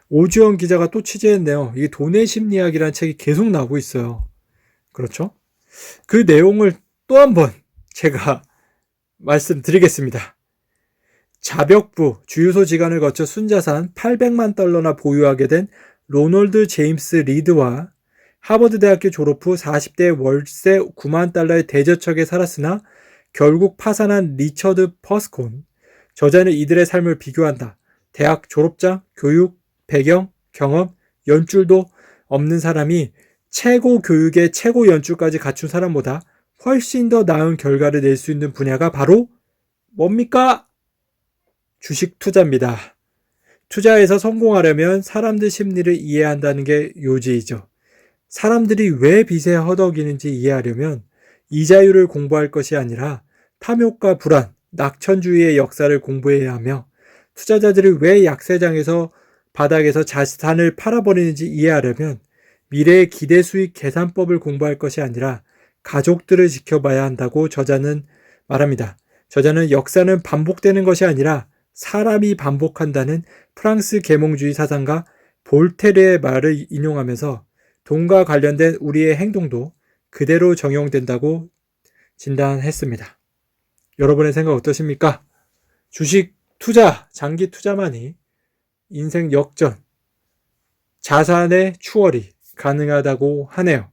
오주영 기자가 또 취재했네요. 이게 돈의 심리학이라는 책이 계속 나오고 있어요. 그렇죠? 그 내용을 또 한번 제가 말씀드리겠습니다. 자벽부, 주유소 지간을 거쳐 순자산 800만 달러나 보유하게 된 로널드 제임스 리드와 하버드 대학교 졸업 후 40대 월세 9만 달러의 대저택에 살았으나 결국 파산한 리처드 퍼스콘. 저자는 이들의 삶을 비교한다. 대학 졸업장, 교육, 배경, 경험, 연줄도 없는 사람이 최고 교육에 최고 연줄까지 갖춘 사람보다 훨씬 더 나은 결과를 낼 수 있는 분야가 바로 뭡니까? 주식 투자입니다. 투자에서 성공하려면 사람들 심리를 이해한다는 게 요지이죠. 사람들이 왜 빚에 허덕이는지 이해하려면 이자율을 공부할 것이 아니라 탐욕과 불안, 낙천주의의 역사를 공부해야 하며 투자자들이 왜 약세장에서 바닥에서 자산을 팔아버리는지 이해하려면 미래의 기대 수익 계산법을 공부할 것이 아니라 가족들을 지켜봐야 한다고 저자는 말합니다. 저자는 역사는 반복되는 것이 아니라 사람이 반복한다는 프랑스 계몽주의 사상가 볼테르의 말을 인용하면서 돈과 관련된 우리의 행동도 그대로 적용된다고 진단했습니다. 여러분의 생각 어떠십니까? 주식 투자, 장기 투자만이 인생 역전, 자산의 추월이 가능하다고 하네요.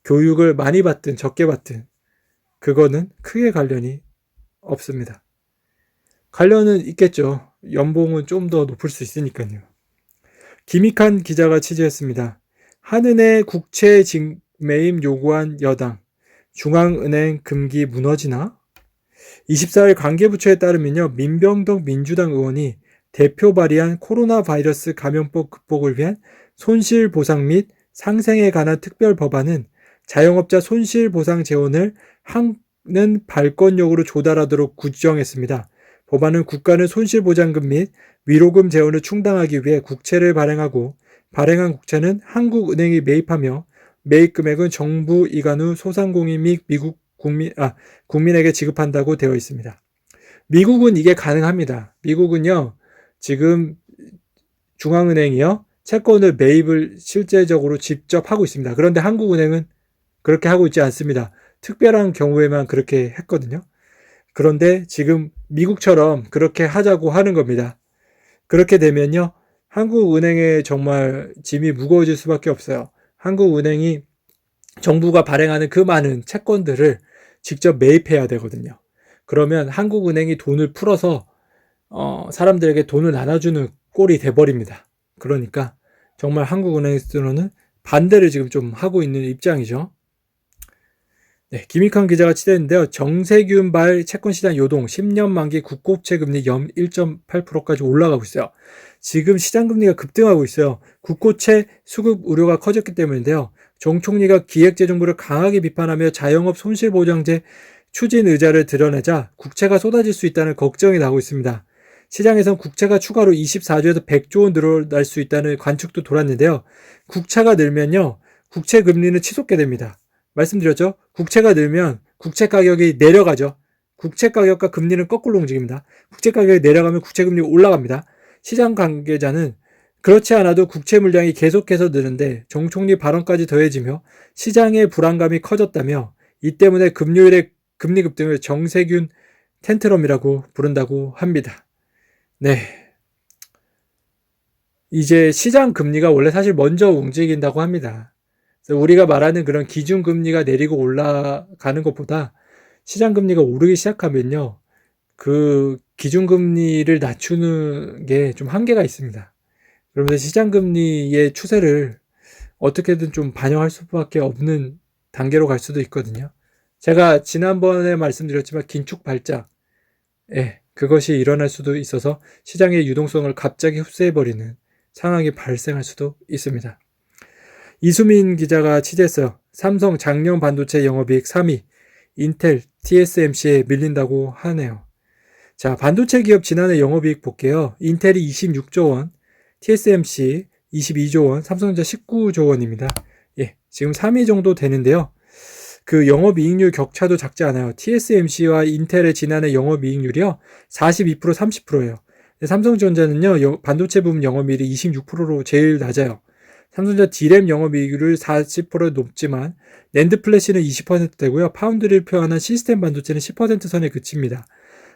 교육을 많이 받든 적게 받든 그거는 크게 관련이 없습니다. 관련은 있겠죠. 연봉은 좀 더 높을 수 있으니까요. 김익한 기자가 취재했습니다. 한은의 국채 매입 요구한 여당, 중앙은행 금기 무너지나? 24일 관계부처에 따르면요, 민병덕 민주당 의원이 대표 발의한 코로나 바이러스 감염법 극복을 위한 손실보상 및 상생에 관한 특별 법안은 자영업자 손실보상 재원을 하는 발권력으로 조달하도록 규정했습니다. 법안은 국가는 손실보장금 및 위로금 재원을 충당하기 위해 국채를 발행하고 발행한 국채는 한국은행이 매입하며 매입 금액은 정부 이관 후 소상공인 및 미국 국민에게 지급한다고 되어 있습니다. 미국은 이게 가능합니다. 미국은요, 지금 중앙은행이요, 채권을 매입을 실제적으로 직접 하고 있습니다. 그런데 한국은행은 그렇게 하고 있지 않습니다. 특별한 경우에만 그렇게 했거든요. 그런데 지금 미국처럼 그렇게 하자고 하는 겁니다. 그렇게 되면요, 한국은행에 정말 짐이 무거워질 수밖에 없어요. 한국은행이 정부가 발행하는 그 많은 채권들을 직접 매입해야 되거든요. 그러면 한국은행이 돈을 풀어서 사람들에게 돈을 나눠주는 꼴이 돼버립니다. 그러니까 정말 한국은행에서는 반대를 지금 좀 하고 있는 입장이죠. 네, 김익환 기자가 취재했는데요. 정세균발 채권시장 요동 10년 만기 국고채 금리 연 1.8%까지 올라가고 있어요. 지금 시장 금리가 급등하고 있어요. 국고채 수급 우려가 커졌기 때문인데요. 정 총리가 기획재정부를 강하게 비판하며 자영업 손실보장제 추진 의자를 드러내자 국채가 쏟아질 수 있다는 걱정이 나오고 있습니다. 시장에선 국채가 추가로 24조에서 100조 원 늘어날 수 있다는 관측도 돌았는데요. 국채가 늘면요, 국채 금리는 치솟게 됩니다. 말씀드렸죠? 국채가 늘면 국채 가격이 내려가죠. 국채 가격과 금리는 거꾸로 움직입니다. 국채 가격이 내려가면 국채 금리가 올라갑니다. 시장 관계자는 그렇지 않아도 국채 물량이 계속해서 느는데 정 총리 발언까지 더해지며 시장의 불안감이 커졌다며 이 때문에 금요일에 금리 급등을 정세균 텐트럼이라고 부른다고 합니다. 네. 이제 시장 금리가 원래 사실 먼저 움직인다고 합니다. 그래서 우리가 말하는 그런 기준 금리가 내리고 올라가는 것보다 시장 금리가 오르기 시작하면요. 그 기준 금리를 낮추는 게 좀 한계가 있습니다. 그러면서 시장 금리의 추세를 어떻게든 좀 반영할 수밖에 없는 단계로 갈 수도 있거든요. 제가 지난번에 말씀드렸지만 긴축 발작, 그것이 일어날 수도 있어서 시장의 유동성을 갑자기 흡수해버리는 상황이 발생할 수도 있습니다. 이수민 기자가 취재했어요. 삼성 작년 반도체 영업이익 3위, 인텔, TSMC에 밀린다고 하네요. 자, 반도체 기업 지난해 영업이익 볼게요. 인텔이 26조 원, TSMC 22조 원, 삼성전자 19조 원입니다. 지금 3위 정도 되는데요. 그 영업이익률 격차도 작지 않아요. TSMC와 인텔의 지난해 영업이익률이요. 42%, 30%예요. 삼성전자는요, 반도체 부분 영업이익이 26%로 제일 낮아요. 삼성전자 D램 영업이익률 40% 높지만 낸드 플래시는 20% 되고요. 파운드리를 표현한 시스템 반도체는 10% 선에 그칩니다.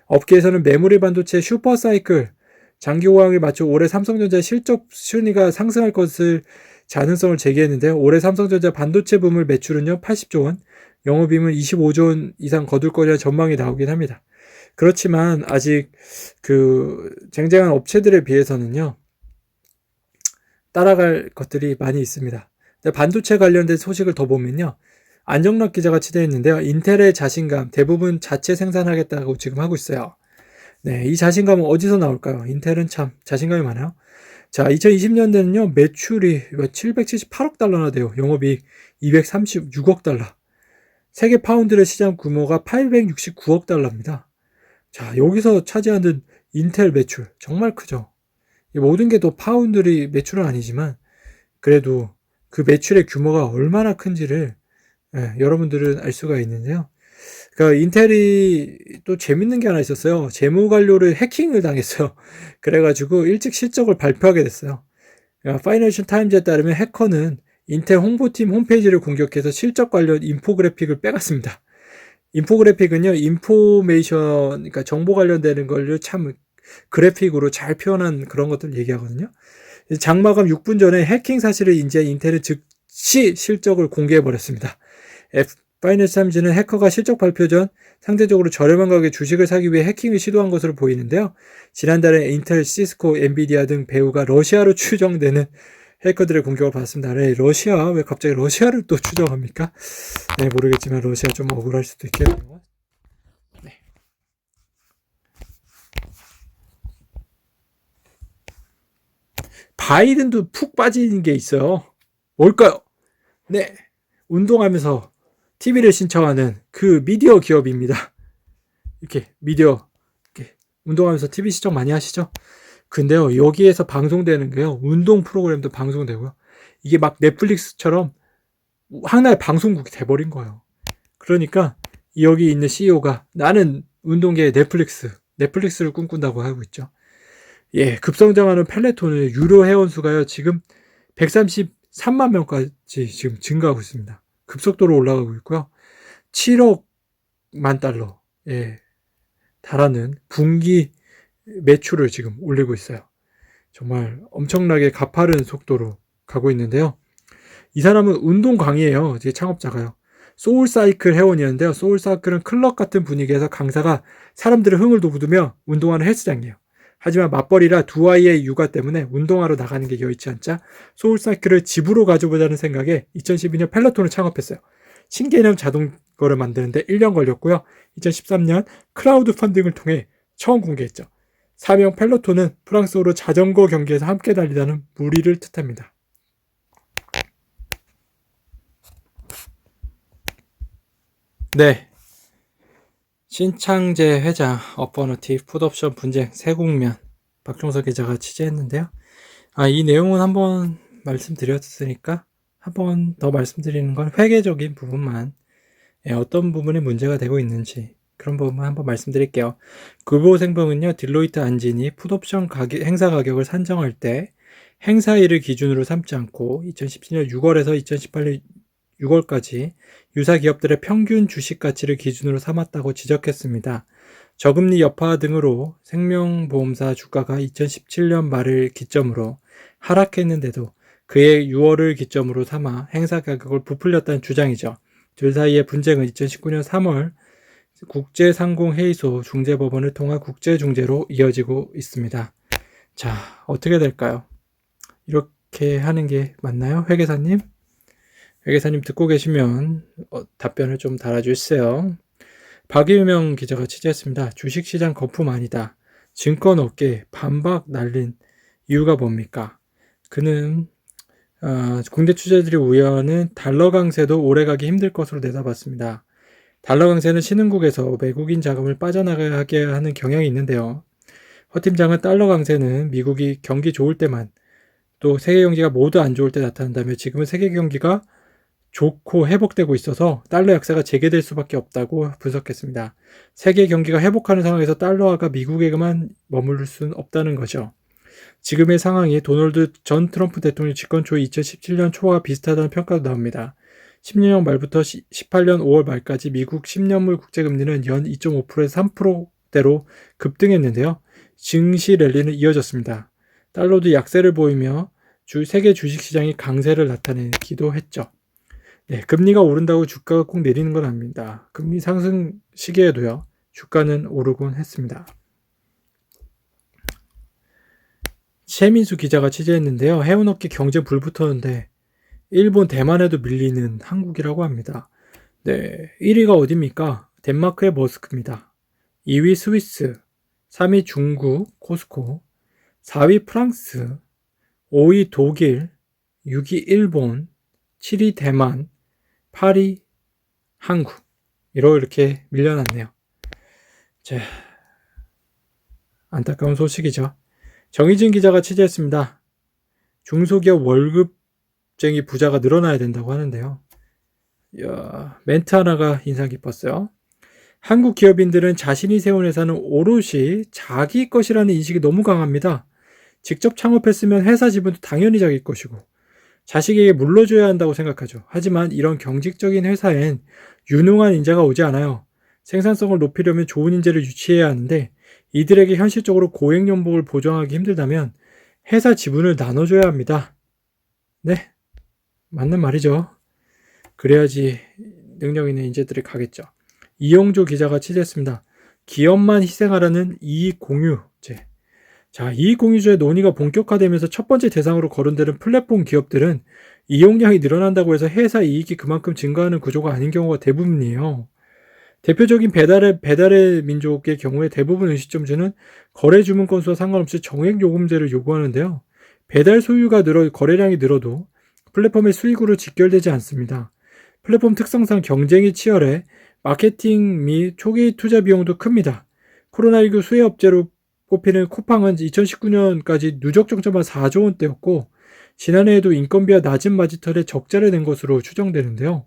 업계에서는 메모리 반도체 슈퍼사이클 장기 호황에 맞춰 올해 삼성전자 실적 순위가 상승할 것을 가능성을 제기했는데요. 올해 삼성전자 반도체 부문 매출은요 80조 원, 영업이익은 25조 원 이상 거둘 거라는 전망이 나오긴 합니다. 그렇지만 아직 그 쟁쟁한 업체들에 비해서는요 따라갈 것들이 많이 있습니다. 반도체 관련된 소식을 더 보면요. 안정락 기자가 취재했는데요. 인텔의 자신감, 대부분 자체 생산하겠다고 지금 하고 있어요. 이 자신감은 어디서 나올까요? 인텔은 참 자신감이 많아요. 자, 2020년대는요, 매출이 778억 달러나 돼요. 영업이익 236억 달러. 세계 파운드의 시장 규모가 869억 달러입니다. 자, 여기서 차지하는 인텔 매출, 정말 크죠. 모든 게 또 파운드리 매출은 아니지만, 그래도 그 매출의 규모가 얼마나 큰지를 여러분들은 알 수가 있는데요. 그러니까 인텔이 또 재밌는 게 하나 있었어요. 재무 관료를 해킹을 당했어요. 그래가지고 일찍 실적을 발표하게 됐어요. 파이낸셜 타임즈에 따르면 해커는 인텔 홍보팀 홈페이지를 공격해서 실적 관련 인포그래픽을 빼갔습니다. 인포그래픽은요, 인포메이션, 그러니까 정보 관련되는 걸 참 그래픽으로 잘 표현한 그런 것들 얘기하거든요. 장마감 6분 전에 해킹 사실을 인지한 인텔은 즉시 실적을 공개해버렸습니다. 파이낸셜 타임즈는 해커가 실적 발표 전 상대적으로 저렴한 가격에 주식을 사기 위해 해킹을 시도한 것으로 보이는데요. 지난달에 인텔, 시스코, 엔비디아 등 배우가 러시아로 추정되는 해커들의 공격을 받았습니다. 러시아? 왜 갑자기 러시아를 또 추정합니까? 모르겠지만 러시아 좀 억울할 수도 있겠네요. 바이든도 푹 빠지는 게 있어요. 뭘까요? 운동하면서 TV를 신청하는 그 미디어 기업입니다. 이렇게 미디어 이렇게 운동하면서 TV 시청 많이 하시죠? 근데요, 여기에서 방송되는 게요, 운동 프로그램도 방송되고요. 이게 막 넷플릭스처럼 하나의 방송국이 돼버린 거예요. 그러니까 여기 있는 CEO가 나는 운동계의 넷플릭스를 꿈꾼다고 하고 있죠. 급성장하는 펠레톤의 유료 회원수가요, 지금 133만 명까지 지금 증가하고 있습니다. 급속도로 올라가고 있고요. 7억만 달러에 달하는 분기 매출을 지금 올리고 있어요. 정말 엄청나게 가파른 속도로 가고 있는데요. 이 사람은 운동광이에요. 이제 창업자가요. 소울사이클 회원이었는데요. 소울사이클은 클럽 같은 분위기에서 강사가 사람들의 흥을 돋우며 운동하는 헬스장이에요. 하지만 맞벌이라 두 아이의 육아 때문에 운동하러 나가는 게 여의치 않자 소울사이클을 집으로 가져보자는 생각에 2012년 펠로톤을 창업했어요. 신개념 자전거를 만드는데 1년 걸렸고요. 2013년 크라우드 펀딩을 통해 처음 공개했죠. 사명 펠로톤은 프랑스어로 자전거 경기에서 함께 달리다는 무리를 뜻합니다. 신창재 회장, 어퍼너티브, 풋옵션 분쟁, 새 국면, 박종석 기자가 취재했는데요. 이 내용은 한번 말씀드렸으니까 한 번 더 말씀드리는 건 회계적인 부분만, 어떤 부분에 문제가 되고 있는지 그런 부분만 한번 말씀드릴게요. 글보생명은요, 딜로이트 안진이 풋옵션 행사 가격을 산정할 때 행사일을 기준으로 삼지 않고 2017년 6월에서 2018년 6월까지 유사 기업들의 평균 주식 가치를 기준으로 삼았다고 지적했습니다. 저금리 여파 등으로 생명보험사 주가가 2017년 말을 기점으로 하락했는데도 그의 6월을 기점으로 삼아 행사 가격을 부풀렸다는 주장이죠. 둘 사이의 분쟁은 2019년 3월 국제상공회의소 중재법원을 통한 국제중재로 이어지고 있습니다. 자, 어떻게 될까요? 이렇게 하는 게 맞나요? 회계사님? 회계사님 듣고 계시면 답변을 좀 달아주세요. 박일명 기자가 취재했습니다. 주식시장 거품 아니다. 증권업계에 반박 날린 이유가 뭡니까? 그는 국내 투자들이 우려하는 달러 강세도 오래가기 힘들 것으로 내다봤습니다. 달러 강세는 신흥국에서 외국인 자금을 빠져나가게 하는 경향이 있는데요. 허 팀장은 달러 강세는 미국이 경기 좋을 때만 또 세계 경기가 모두 안 좋을 때 나타난다며 지금은 세계 경기가 좋고 회복되고 있어서 달러 약세가 재개될 수밖에 없다고 분석했습니다. 세계 경기가 회복하는 상황에서 달러화가 미국에게만 머무를 수는 없다는 거죠. 지금의 상황이 도널드 전 트럼프 대통령 집권 초 2017년 초와 비슷하다는 평가도 나옵니다. 16년 말부터 18년 5월 말까지 미국 10년물 국제금리는 연 2.5%에서 3%대로 급등했는데요. 증시 랠리는 이어졌습니다. 달러도 약세를 보이며 세계 주식시장이 강세를 나타내기도 했죠. 네, 금리가 오른다고 주가가 꼭 내리는 건 아닙니다. 금리 상승 시기에도요, 주가는 오르곤 했습니다. 최민수 기자가 취재했는데요. 해운업계 경제 불붙었는데 일본, 대만에도 밀리는 한국이라고 합니다. 네, 1위가 어디입니까? 덴마크의 머스크입니다. 2위 스위스, 3위 중국, 코스코, 4위 프랑스, 5위 독일, 6위 일본, 7위 대만, 8위 한국. 이렇게 밀려났네요. 자, 안타까운 소식이죠. 정희진 기자가 취재했습니다. 중소기업 월급쟁이 부자가 늘어나야 된다고 하는데요. 멘트 하나가 인상 깊었어요. 한국 기업인들은 자신이 세운 회사는 오롯이 자기 것이라는 인식이 너무 강합니다. 직접 창업했으면 회사 지분도 당연히 자기 것이고 자식에게 물려줘야 한다고 생각하죠. 하지만 이런 경직적인 회사엔 유능한 인재가 오지 않아요. 생산성을 높이려면 좋은 인재를 유치해야 하는데 이들에게 현실적으로 고액 연봉을 보장하기 힘들다면 회사 지분을 나눠줘야 합니다. 네, 맞는 말이죠. 그래야지 능력 있는 인재들이 가겠죠. 이용조 기자가 취재했습니다. 기업만 희생하라는 이익공유제. 자, 이익공유제의 논의가 본격화되면서 첫 번째 대상으로 거론되는 플랫폼 기업들은 이용량이 늘어난다고 해서 회사 이익이 그만큼 증가하는 구조가 아닌 경우가 대부분이에요. 대표적인 배달의 민족의 경우에 대부분 음식점주는 거래 주문 건수와 상관없이 정액 요금제를 요구하는데요. 배달 소유가 거래량이 늘어도 플랫폼의 수익으로 직결되지 않습니다. 플랫폼 특성상 경쟁이 치열해 마케팅 및 초기 투자 비용도 큽니다. 코로나19 수혜 업체로 꼽히는 쿠팡은 2019년까지 누적 적자만 4조 원대였고 지난해에도 인건비와 낮은 마지털에 적자를 낸 것으로 추정되는데요.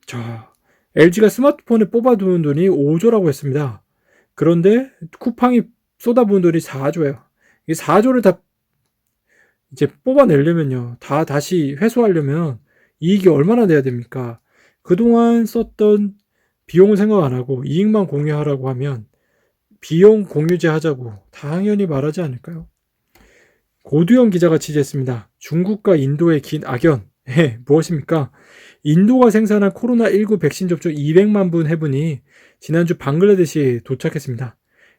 자, LG가 스마트폰에 뽑아두는 돈이 5조라고 했습니다. 그런데 쿠팡이 쏟아부은 돈이 4조예요. 이 4조를 다 이제 뽑아내려면요. 다시 회수하려면 이익이 얼마나 돼야 됩니까? 그동안 썼던 비용을 생각 안 하고 이익만 공유하라고 하면 비용 공유제 하자고 당연히 말하지 않을까요? 고두영 기자가 취재했습니다. 중국과 인도의 긴 악연. 무엇입니까? 인도가 생산한 코로나19 백신 접종 200만 분 해분이 지난주 방글라데시에 도착했습니다.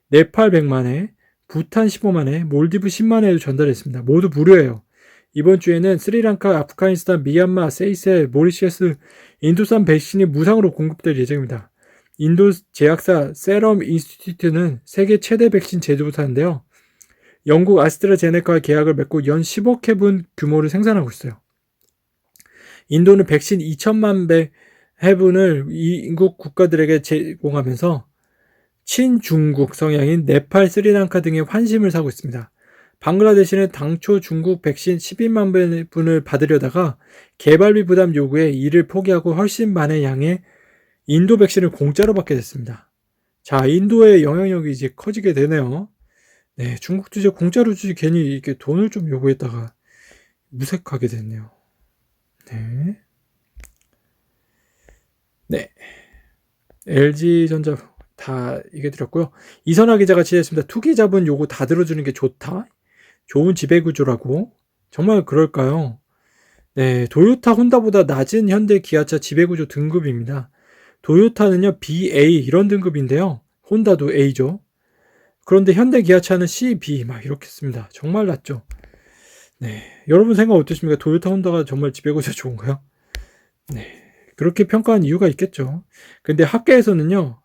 네팔 100만 회, 부탄 15만 회, 몰디브 10만 회도 전달했습니다. 모두 무료예요. 이번 주에는 스리랑카, 아프가니스탄, 미얀마, 세이셀, 모리셔스, 인도산 백신이 무상으로 공급될 예정입니다. 인도 제약사 세럼 인스티튜트는 세계 최대 백신 제조사인데요. 영국 아스트라제네카와 계약을 맺고 연 10억 회분 규모를 생산하고 있어요. 인도는 백신 2천만 배 회분을 인국 국가들에게 제공하면서 친중국 성향인 네팔, 스리랑카 등의 환심을 사고 있습니다. 방글라데시는 당초 중국 백신 12만 분을 받으려다가 개발비 부담 요구에 이를 포기하고 훨씬 많은 양의 인도 백신을 공짜로 받게 됐습니다. 자, 인도의 영향력이 이제 커지게 되네요. 네, 중국도 이제 공짜로 주지 괜히 이렇게 돈을 좀 요구했다가 무색하게 됐네요. 네. LG전자 다 얘기 드렸고요. 이선아 기자가 취재했습니다. 투기 자본 요거 다 들어주는 게 좋다. 좋은 지배구조라고 정말 그럴까요? 네, 도요타, 혼다보다 낮은 현대, 기아차 지배구조 등급입니다. 도요타는요, BA 이런 등급인데요. 혼다도 A죠. 그런데 현대, 기아차는 C, B 막 이렇게 씁니다. 정말 낮죠. 네, 여러분 생각 어떠십니까? 도요타, 혼다가 정말 지배구조 좋은가요? 네, 그렇게 평가한 이유가 있겠죠. 근데 학계에서는요,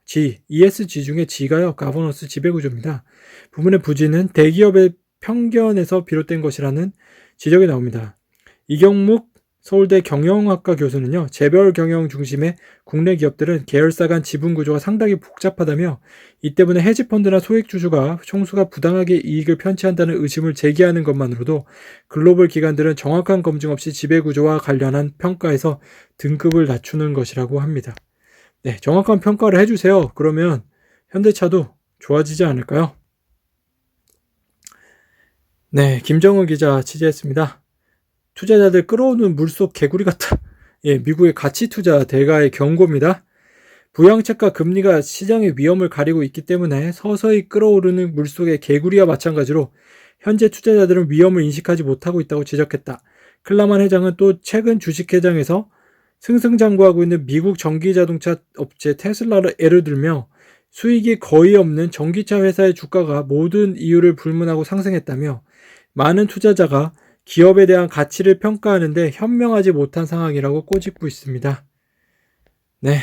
ESG 중에 G가요, 가버넌스 지배구조입니다. 부분의 부지는 대기업의 편견에서 비롯된 것이라는 지적이 나옵니다. 이경묵 서울대 경영학과 교수는요, 재벌 경영 중심의 국내 기업들은 계열사 간 지분 구조가 상당히 복잡하다며 이 때문에 헤지펀드나 소액주주가 총수가 부당하게 이익을 편취한다는 의심을 제기하는 것만으로도 글로벌 기관들은 정확한 검증 없이 지배구조와 관련한 평가에서 등급을 낮추는 것이라고 합니다. 네, 정확한 평가를 해주세요. 그러면 현대차도 좋아지지 않을까요? 네, 김정은 기자 취재했습니다. 투자자들 끌어오는 물속 개구리 같다. 예, 미국의 가치 투자 대가의 경고입니다. 부양책과 금리가 시장의 위험을 가리고 있기 때문에 서서히 끌어오르는 물속의 개구리와 마찬가지로 현재 투자자들은 위험을 인식하지 못하고 있다고 지적했다. 클라만 회장은 또 최근 주식회장에서 승승장구하고 있는 미국 전기자동차 업체 테슬라를 예를 들며 수익이 거의 없는 전기차 회사의 주가가 모든 이유를 불문하고 상승했다며 많은 투자자가 기업에 대한 가치를 평가하는데 현명하지 못한 상황이라고 꼬집고 있습니다. 네.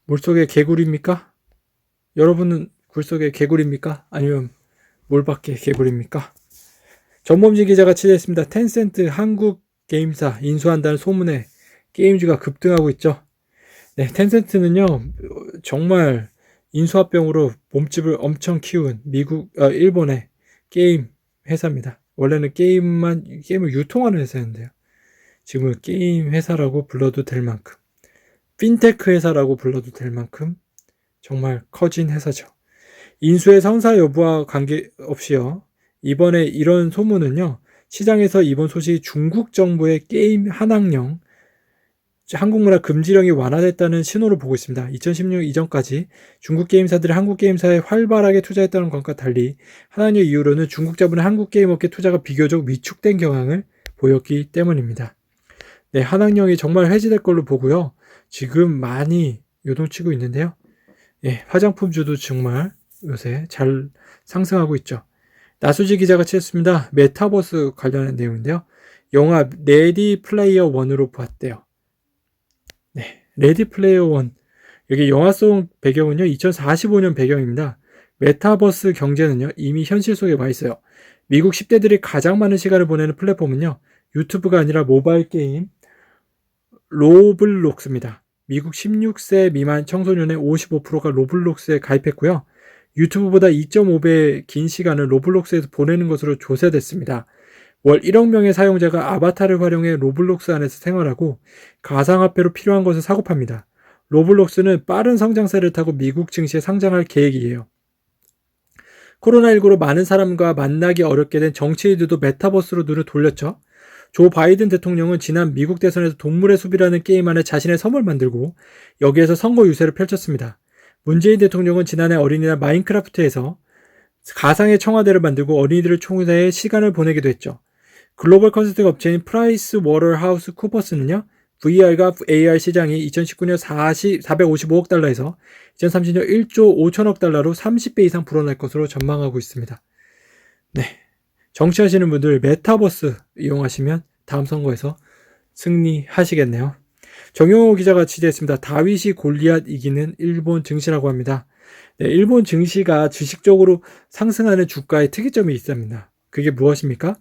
물속의 개구리입니까? 여러분은 굴속의 개구리입니까? 아니면 몰밖에 개구리입니까? 전범진 기자가 취재했습니다. 텐센트 한국 게임사 인수한다는 소문에 게임주가 급등하고 있죠. 네, 텐센트는요, 정말 인수합병으로 몸집을 엄청 키운 일본의 게임 회사입니다. 원래는 게임을 유통하는 회사였는데요. 지금은 게임 회사라고 불러도 될 만큼, 핀테크 회사라고 불러도 될 만큼 정말 커진 회사죠. 인수의 성사 여부와 관계없이요. 이번에 이런 소문은요. 시장에서 이번 소식이 중국 정부의 게임 한학령, 한국문화 금지령이 완화됐다는 신호를 보고 있습니다. 2016년 이전까지 중국 게임사들이 한국 게임사에 활발하게 투자했다는 것과 달리 한학령 이후로는 중국 자본의 한국 게임업계 투자가 비교적 위축된 경향을 보였기 때문입니다. 네, 한학령이 정말 해지될 걸로 보고요. 지금 많이 요동치고 있는데요. 예, 화장품주도 정말 요새 잘 상승하고 있죠. 나수지 기자가 취했습니다. 메타버스 관련한 내용인데요. 영화 레디 플레이어 1으로 봤대요. 네, 레디 플레이어 1. 여기 영화 속 배경은요, 2045년 배경입니다. 메타버스 경제는요, 이미 현실 속에 와 있어요. 미국 10대들이 가장 많은 시간을 보내는 플랫폼은요, 유튜브가 아니라 모바일 게임 로블록스입니다. 미국 16세 미만 청소년의 55%가 로블록스에 가입했고요. 유튜브보다 2.5배 긴 시간을 로블록스에서 보내는 것으로 조사됐습니다. 월 1억 명의 사용자가 아바타를 활용해 로블록스 안에서 생활하고 가상화폐로 필요한 것을 사고 팝니다. 로블록스는 빠른 성장세를 타고 미국 증시에 상장할 계획이에요. 코로나19로 많은 사람과 만나기 어렵게 된 정치인들도 메타버스로 눈을 돌렸죠. 조 바이든 대통령은 지난 미국 대선에서 동물의 숲이라는 게임 안에 자신의 섬을 만들고 여기에서 선거 유세를 펼쳤습니다. 문재인 대통령은 지난해 어린이날 마인크래프트에서 가상의 청와대를 만들고 어린이들을 총회에 시간을 보내기도 했죠. 글로벌 컨설팅 업체인 프라이스 워터하우스 쿠퍼스는요. VR과 AR 시장이 2019년 455억 달러에서 2030년 1조 5천억 달러로 30배 이상 불어날 것으로 전망하고 있습니다. 네, 정치하시는 분들 메타버스 이용하시면 다음 선거에서 승리하시겠네요. 정용호 기자가 취재했습니다. 다윗이 골리앗 이기는 일본 증시라고 합니다. 네, 일본 증시가 주식적으로 상승하는 주가의 특이점이 있습니다. 그게 무엇입니까?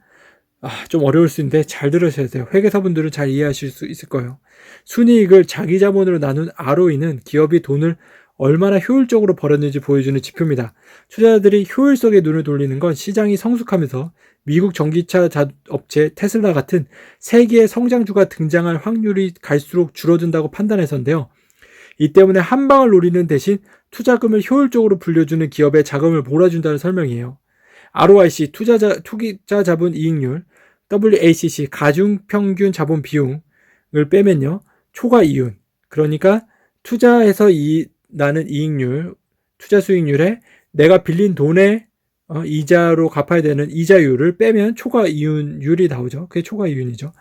좀 어려울 수 있는데 잘 들으셔야 돼요. 회계사분들은 잘 이해하실 수 있을 거예요. 순이익을 자기 자본으로 나눈 ROE는 기업이 돈을 얼마나 효율적으로 벌었는지 보여주는 지표입니다. 투자자들이 효율 속에 눈을 돌리는 건 시장이 성숙하면서 미국 전기차 업체 테슬라 같은 세계의 성장주가 등장할 확률이 갈수록 줄어든다고 판단해서인데요. 이 때문에 한 방을 노리는 대신 투자금을 효율적으로 불려주는 기업에 자금을 몰아준다는 설명이에요. ROIC, 투자 자본 이익률, WACC, 가중평균 자본 비용을 빼면요. 초과 이윤, 그러니까 투자해서 나는 이익률, 투자 수익률에 내가 빌린 돈의 이자로 갚아야 되는 이자율을 빼면 초과이윤율이 나오죠. 그게 초과이윤이죠.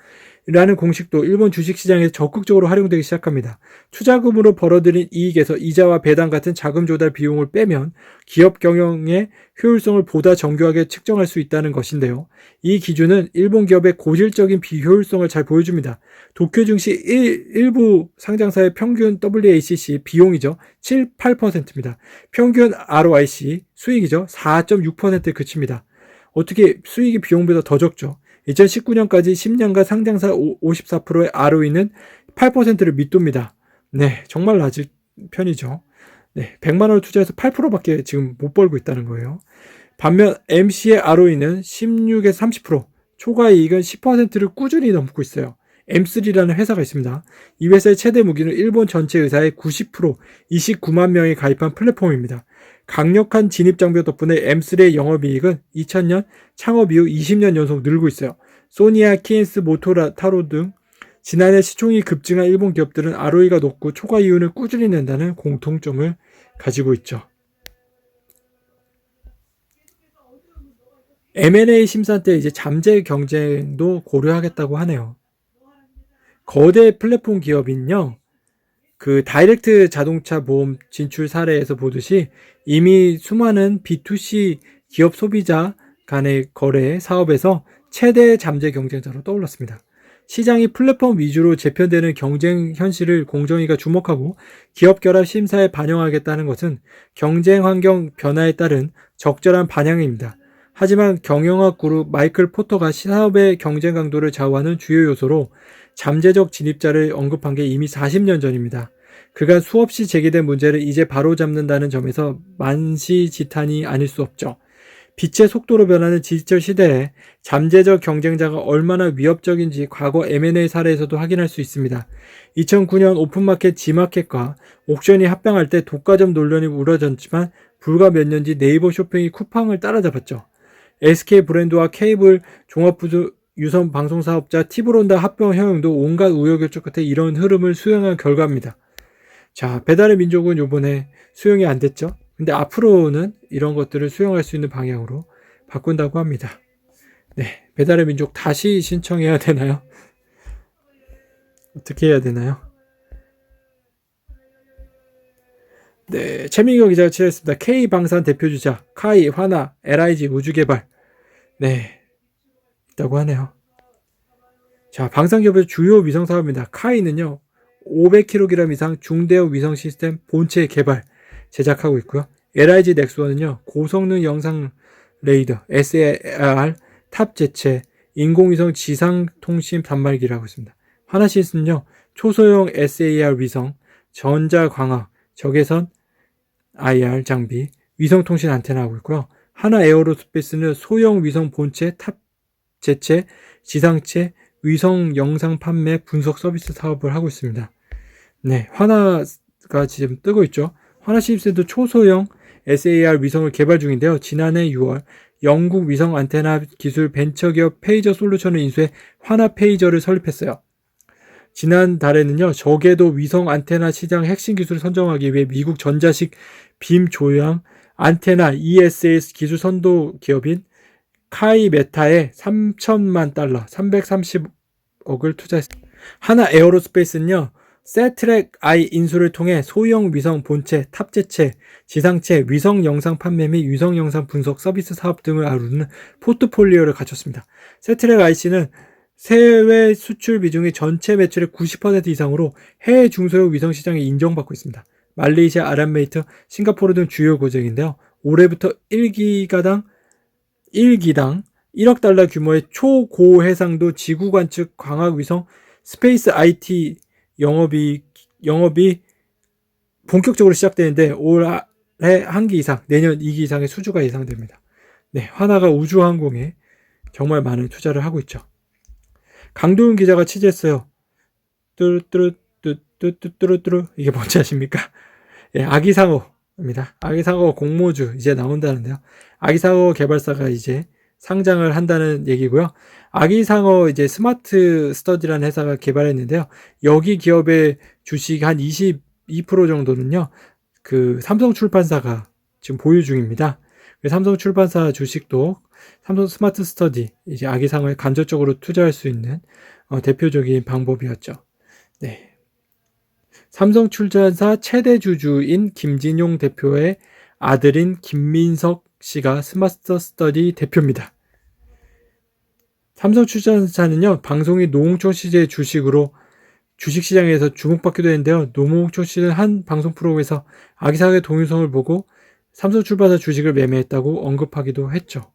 라는 공식도 일본 주식시장에서 적극적으로 활용되기 시작합니다. 투자금으로 벌어들인 이익에서 이자와 배당 같은 자금 조달 비용을 빼면 기업 경영의 효율성을 보다 정교하게 측정할 수 있다는 것인데요. 이 기준은 일본 기업의 고질적인 비효율성을 잘 보여줍니다. 도쿄 증시 일부 상장사의 평균 WACC 비용이죠. 7, 8%입니다. 평균 ROIC 수익이죠. 4.6%에 그칩니다. 어떻게 수익이 비용보다 더 적죠? 2019년까지 10년간 상장사 54%의 ROE는 8%를 밑돕니다. 네, 정말 낮은 편이죠. 네, 100만 원을 투자해서 8%밖에 지금 못 벌고 있다는 거예요. 반면 MC의 ROE는 16에서 30%, 초과이익은 10%를 꾸준히 넘고 있어요. M3라는 회사가 있습니다. 이 회사의 최대 무기는 일본 전체 의사의 90%, 29만 명이 가입한 플랫폼입니다. 강력한 진입 장벽 덕분에 M3의 영업이익은 2000년 창업 이후 20년 연속 늘고 있어요. 소니와 키엔스, 모토타로 등 지난해 시총이 급증한 일본 기업들은 ROE가 높고 초과이윤을 꾸준히 낸다는 공통점을 가지고 있죠. M&A 심사 때 이제 잠재 경쟁도 고려하겠다고 하네요. 거대 플랫폼 기업인요, 그 다이렉트 자동차 보험 진출 사례에서 보듯이 이미 수많은 B2C 기업 소비자 간의 거래 사업에서 최대 잠재 경쟁자로 떠올랐습니다. 시장이 플랫폼 위주로 재편되는 경쟁 현실을 공정위가 주목하고 기업 결합 심사에 반영하겠다는 것은 경쟁 환경 변화에 따른 적절한 반영입니다. 하지만 경영학 그룹 마이클 포터가 사업의 경쟁 강도를 좌우하는 주요 요소로 잠재적 진입자를 언급한 게 이미 40년 전입니다. 그간 수없이 제기된 문제를 이제 바로잡는다는 점에서 만시지탄이 아닐 수 없죠. 빛의 속도로 변하는 디지털 시대에 잠재적 경쟁자가 얼마나 위협적인지 과거 M&A 사례에서도 확인할 수 있습니다. 2009년 오픈마켓 G마켓과 옥션이 합병할 때 독과점 논란이 우러졌지만 불과 몇 년 뒤 네이버 쇼핑이 쿠팡을 따라잡았죠. SK 브랜드와 케이블 종합부수 유선 방송사업자 티브론다 합병 허용도 온갖 우여결정 끝에 이런 흐름을 수용한 결과입니다. 자, 배달의 민족은 요번에 수용이 안 됐죠. 근데 앞으로는 이런 것들을 수용할 수 있는 방향으로 바꾼다고 합니다. 네, 배달의 민족 다시 신청해야 되나요? 어떻게 해야 되나요? 네, 최민경 기자가 취재했습니다. K방산 대표주자, 카이, 화나, LIG 우주개발. 네, 있다고 하네요. 자, 방산기업의 주요 위성 사업입니다. 카이는요, 500kg 이상 중대형 위성 시스템 본체 개발, 제작하고 있고요. LIG 넥스원은요, 고성능 영상 레이더, SAR, 탑 제체, 인공위성 지상통신 단말기라고 있습니다. 하나시스는요, 초소형 SAR 위성, 전자광학, 적외선 IR 장비, 위성통신 안테나 하고 있고요. 하나 에어로스페이스는 소형 위성 본체, 탑 제체, 지상체, 위성 영상 판매 분석 서비스 사업을 하고 있습니다. 네, 화나가 지금 뜨고 있죠. 화나시스템도 초소형 SAR 위성을 개발 중인데요. 지난해 6월 영국 위성 안테나 기술 벤처기업 페이저 솔루션을 인수해 화나 페이저를 설립했어요. 지난달에는요, 저궤도 위성 안테나 시장 핵심 기술을 선정하기 위해 미국 전자식 빔 조향 안테나 ESS 기술 선도 기업인 카이 메타에 $3,000만, 330억을 투자했습니다. 하나 에어로스페이스는요, 세트랙 I 인수를 통해 소형 위성 본체, 탑재체, 지상체, 위성 영상 판매 및 위성 영상 분석 서비스 사업 등을 아우르는 포트폴리오를 갖췄습니다. 세트랙 IC는 해외 수출 비중이 전체 매출의 90% 이상으로 해외 중소형 위성 시장에 인정받고 있습니다. 말레이시아, 아랍에미리트, 싱가포르 등 주요 고객인데요. 올해부터 1기당 1억 달러 규모의 초고해상도 지구 관측 광학 위성 스페이스 IT 영업이 본격적으로 시작되는데 올해 1기 이상, 내년 2기 이상의 수주가 예상됩니다. 네, 화나가 우주항공에 정말 많은 투자를 하고 있죠. 강도훈 기자가 취재했어요. 뚜루뚜루 이게 뭔지 아십니까? 예, 아기상어입니다. 아기상어 공모주 이제 나온다는데요. 아기상어 개발사가 이제 상장을 한다는 얘기고요. 아기상어 이제 스마트 스터디라는 회사가 개발했는데요. 여기 기업의 주식 한 22% 정도는요, 그 삼성 출판사가 지금 보유 중입니다. 삼성 출판사 주식도 삼성 스마트 스터디, 이제 아기상을 간접적으로 투자할 수 있는 대표적인 방법이었죠. 네. 삼성출판사 최대 주주인 김진용 대표의 아들인 김민석 씨가 스마트 스터디 대표입니다. 삼성출판사는요, 방송이 노홍철 씨의 주식으로 주식시장에서 주목받기도 했는데요. 노홍철 씨는 한 방송 프로그램에서 아기상의 동영상을 보고 삼성출판사 주식을 매매했다고 언급하기도 했죠.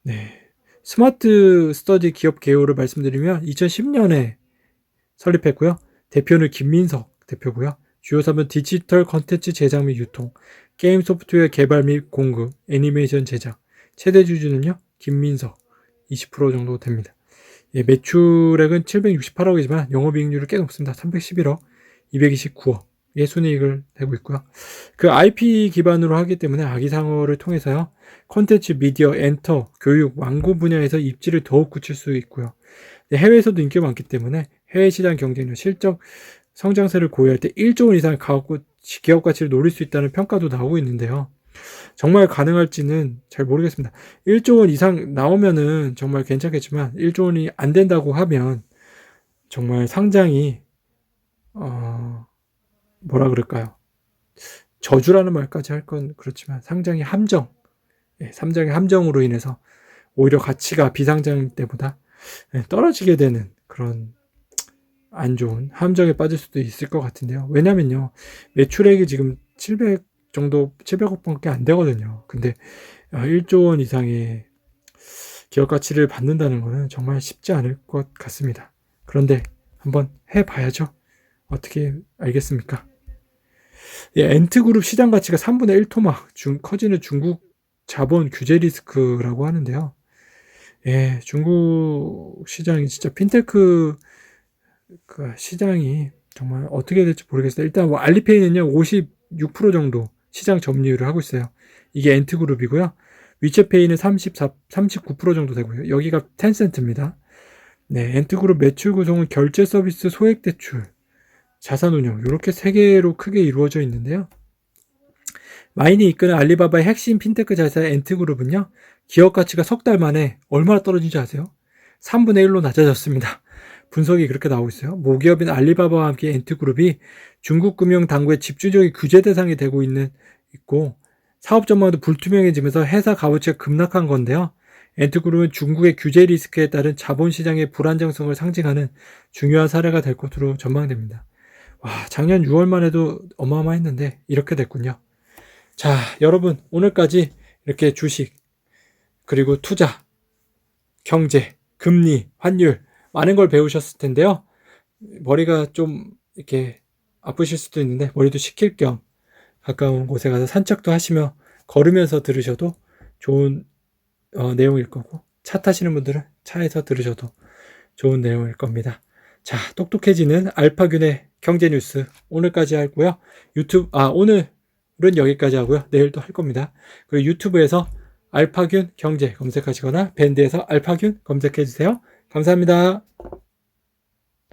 네. 스마트 스터디 기업 개요를 말씀드리면 2010년에 설립했고요. 대표는 김민석 대표고요. 주요 사업은 디지털 컨텐츠 제작 및 유통, 게임 소프트웨어 개발 및 공급, 애니메이션 제작. 최대 주주는요, 김민석 20% 정도 됩니다. 예, 매출액은 768억이지만 영업이익률은 꽤 높습니다. 311억, 229억의 순이익을 내고 있고요. 그 IP 기반으로 하기 때문에 아기상어를 통해서요, 콘텐츠, 미디어, 엔터, 교육, 광고 분야에서 입지를 더욱 굳힐 수 있고요. 해외에서도 인기가 많기 때문에 해외 시장 경쟁력, 실적 성장세를 고려할 때 1조 원 이상의 기업 가치를 노릴 수 있다는 평가도 나오고 있는데요. 정말 가능할지는 잘 모르겠습니다. 1조 원 이상 나오면은 정말 괜찮겠지만 1조 원이 안 된다고 하면 정말 상장이 뭐라 그럴까요? 저주라는 말까지 할 건 그렇지만 상장의 함정, 삼장의 함정으로 인해서 오히려 가치가 비상장 때보다 떨어지게 되는 그런 안 좋은 함정에 빠질 수도 있을 것 같은데요. 왜냐면요, 매출액이 지금 700억밖에 안 되거든요. 근데 1조 원 이상의 기업 가치를 받는다는 것은 정말 쉽지 않을 것 같습니다. 그런데 한번 해봐야죠. 어떻게 알겠습니까? 엔트그룹 시장 가치가 3분의 1 토막, 커지는 중국 자본 규제 리스크라고 하는데요. 예, 중국 시장이 진짜 핀테크 그 시장이 정말 어떻게 될지 모르겠어요. 일단 뭐 알리페이는요 56% 정도 시장 점유율을 하고 있어요. 이게 엔트그룹이고요. 위챗페이는 39% 정도 되고요. 여기가 텐센트입니다. 네, 엔트그룹 매출 구성은 결제 서비스, 소액 대출, 자산운용 이렇게 세 개로 크게 이루어져 있는데요. 마인이 이끄는 알리바바의 핵심 핀테크 자사 엔트그룹은요. 기업 가치가 석 달 만에 얼마나 떨어진지 아세요? 3분의 1로 낮아졌습니다. 분석이 그렇게 나오고 있어요. 모기업인 알리바바와 함께 엔트그룹이 중국 금융 당국의 집중적인 규제 대상이 되고 있고 사업 전망도 불투명해지면서 회사 값어치가 급락한 건데요. 엔트그룹은 중국의 규제 리스크에 따른 자본시장의 불안정성을 상징하는 중요한 사례가 될 것으로 전망됩니다. 와, 작년 6월만 해도 어마어마했는데 이렇게 됐군요. 자, 여러분 오늘까지 이렇게 주식, 그리고 투자, 경제, 금리, 환율 많은 걸 배우셨을 텐데요. 머리가 좀 이렇게 아프실 수도 있는데 머리도 식힐 겸 가까운 곳에 가서 산책도 하시며 걸으면서 들으셔도 좋은 내용일 거고, 차 타시는 분들은 차에서 들으셔도 좋은 내용일 겁니다. 자, 똑똑해지는 알파균의 경제뉴스 오늘까지 하고요. 오늘은 여기까지 하고요. 내일 또 할 겁니다. 그리고 유튜브에서 알파균 경제 검색하시거나 밴드에서 알파균 검색해 주세요. 감사합니다.